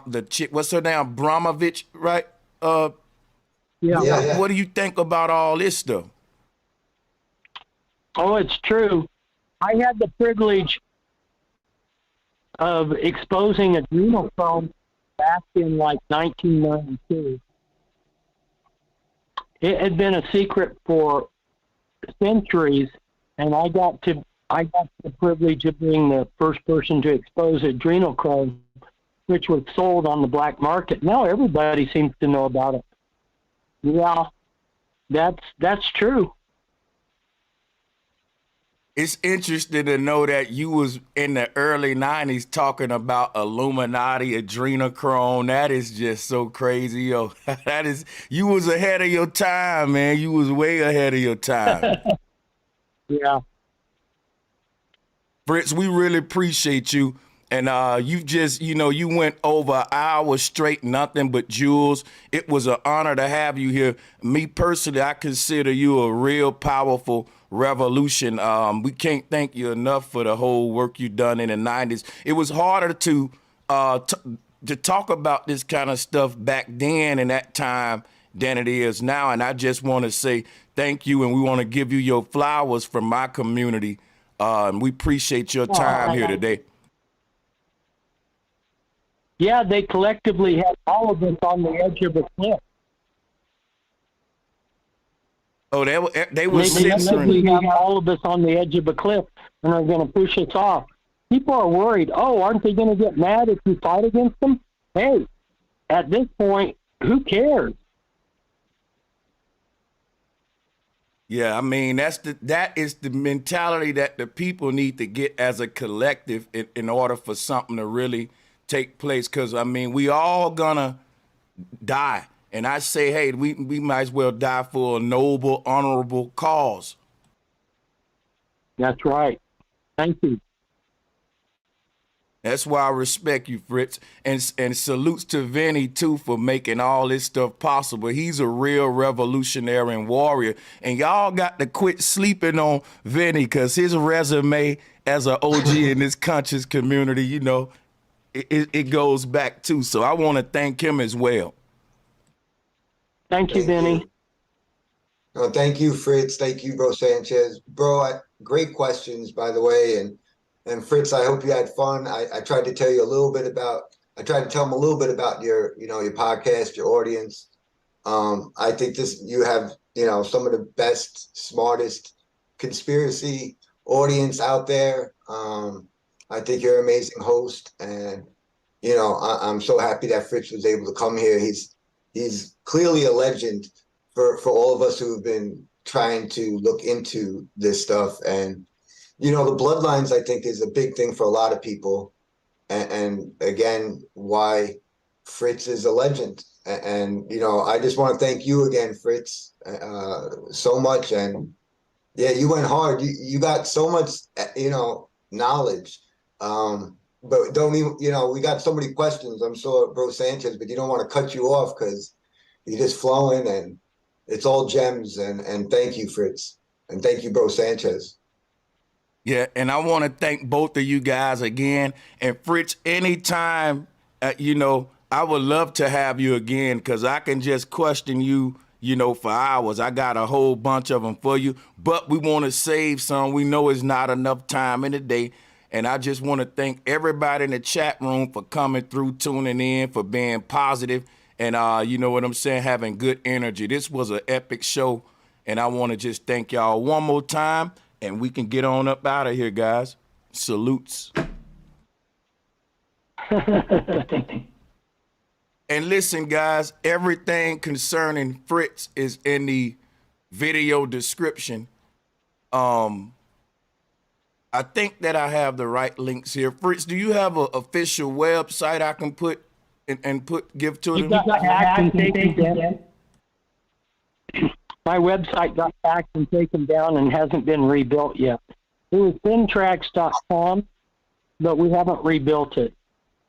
the chick, what's her name, Abramovich, right? Yeah. What do you think about all this stuff? Oh, it's true. I had the privilege of exposing adrenochrome back in like 1992. It had been a secret for centuries, and I got the privilege of being the first person to expose adrenochrome, which was sold on the black market. Now everybody seems to know about it. Yeah, that's true. It's interesting to know that you was in the early 90s talking about Illuminati, adrenochrome. That is just so crazy, yo. You was ahead of your time, man. You was way ahead of your time. Yeah. Fritz, we really appreciate you. And you just, you went over an hour straight, nothing but jewels. It was an honor to have you here. Me personally, I consider you a real powerful revolution. We can't thank you enough for the whole work you done in the 90s. It was harder to talk about this kind of stuff back then in that time than it is now. And I just want to say thank you, and we want to give you your flowers from my community. And we appreciate your time here today. Yeah, they collectively had all of us on the edge of a cliff. Oh, they were They censoring. have all of us on the edge of a cliff and are going to push us off. People are worried. Oh, aren't they going to get mad if we fight against them? Hey, at this point, who cares? Yeah, I mean, that is the mentality that the people need to get as a collective in order for something to really take place. Because, I mean, we all gonna die. And I say, hey, we might as well die for a noble, honorable cause. That's right. Thank you. That's why I respect you, Fritz. And salutes to Vinny, too, for making all this stuff possible. He's a real revolutionary and warrior. And y'all got to quit sleeping on Vinny, because his resume as an OG in this conscious community, it goes back, too. So I want to thank him as well. Thank you, Vinny. No, thank you, Fritz. Thank you, Bro Sanchez. Bro, great questions, by the way. And Fritz, I hope you had fun. I tried to tell him a little bit about your, your podcast, your audience. I think you have, some of the best, smartest conspiracy audience out there. I think you're an amazing host, and I'm so happy that Fritz was able to come here. He's clearly a legend for all of us who have been trying to look into this stuff. And the bloodlines, I think, is a big thing for a lot of people. And again, why Fritz is a legend. And I just want to thank you again, Fritz, so much. And yeah, you went hard. You got so much, knowledge. But don't even, we got so many questions, I'm sure, Bro Sanchez, but you don't want to cut you off because you're just flowing, and it's all gems. And thank you, Fritz. And thank you, Bro Sanchez. Yeah, and I want to thank both of you guys again. And Fritz, anytime, I would love to have you again, because I can just question you, for hours. I got a whole bunch of them for you, but we want to save some. We know it's not enough time in the day. And I just want to thank everybody in the chat room for coming through, tuning in, for being positive, and you know what I'm saying, having good energy. This was an epic show, and I want to just thank y'all one more time, and we can get on up out of here, guys. Salutes. And listen, guys, everything concerning Fritz is in the video description. I think that I have the right links here. Fritz, do you have an official website I can put and give to them? Got hacked and taken down. My website got hacked and taken down and hasn't been rebuilt yet. It was fintrax.com, but we haven't rebuilt it.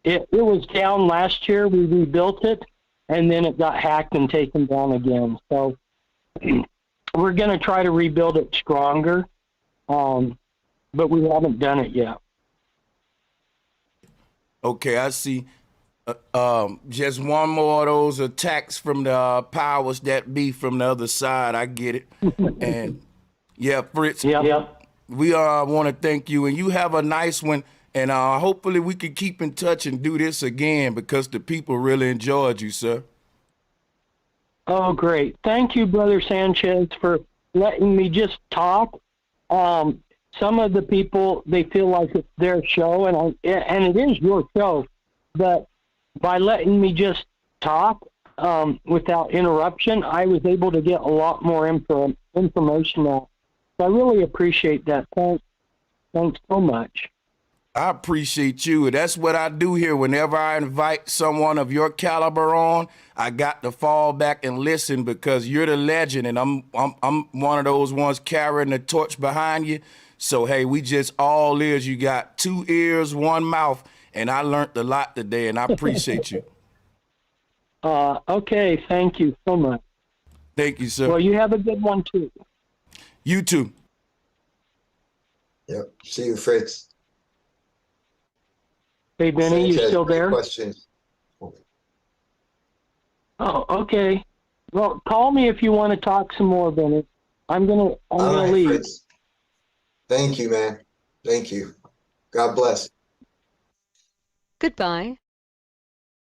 It was down last year. We rebuilt it, and then it got hacked and taken down again. So we're going to try to rebuild it stronger. But we haven't done it yet. Okay, I see. Just one more of those attacks from the powers that be from the other side. I get it. And yeah, Fritz, we want to thank you. And you have a nice one. And hopefully we can keep in touch and do this again, because the people really enjoyed you, sir. Oh, great. Thank you, Brother Sanchez, for letting me just talk. Some of the people, they feel like it's their show, and it is your show. But by letting me just talk without interruption, I was able to get a lot more information out. So I really appreciate that. Thanks so much. I appreciate you. That's what I do here. Whenever I invite someone of your caliber on, I got to fall back and listen, because you're the legend, and I'm one of those ones carrying the torch behind you. So, hey, we just all ears. You got 2 ears, 1 mouth, and I learned a lot today, and I appreciate you. Okay, thank you so much. Thank you, sir. Well, you have a good one too. You too. Yep. See you, Fritz. Hey, Benny, you Sanchez, still great there? questions. Oh, okay. Well, call me if you want to talk some more, Benny. I'm All gonna right, leave. Fritz. Thank you, man. Thank you. God bless. Goodbye.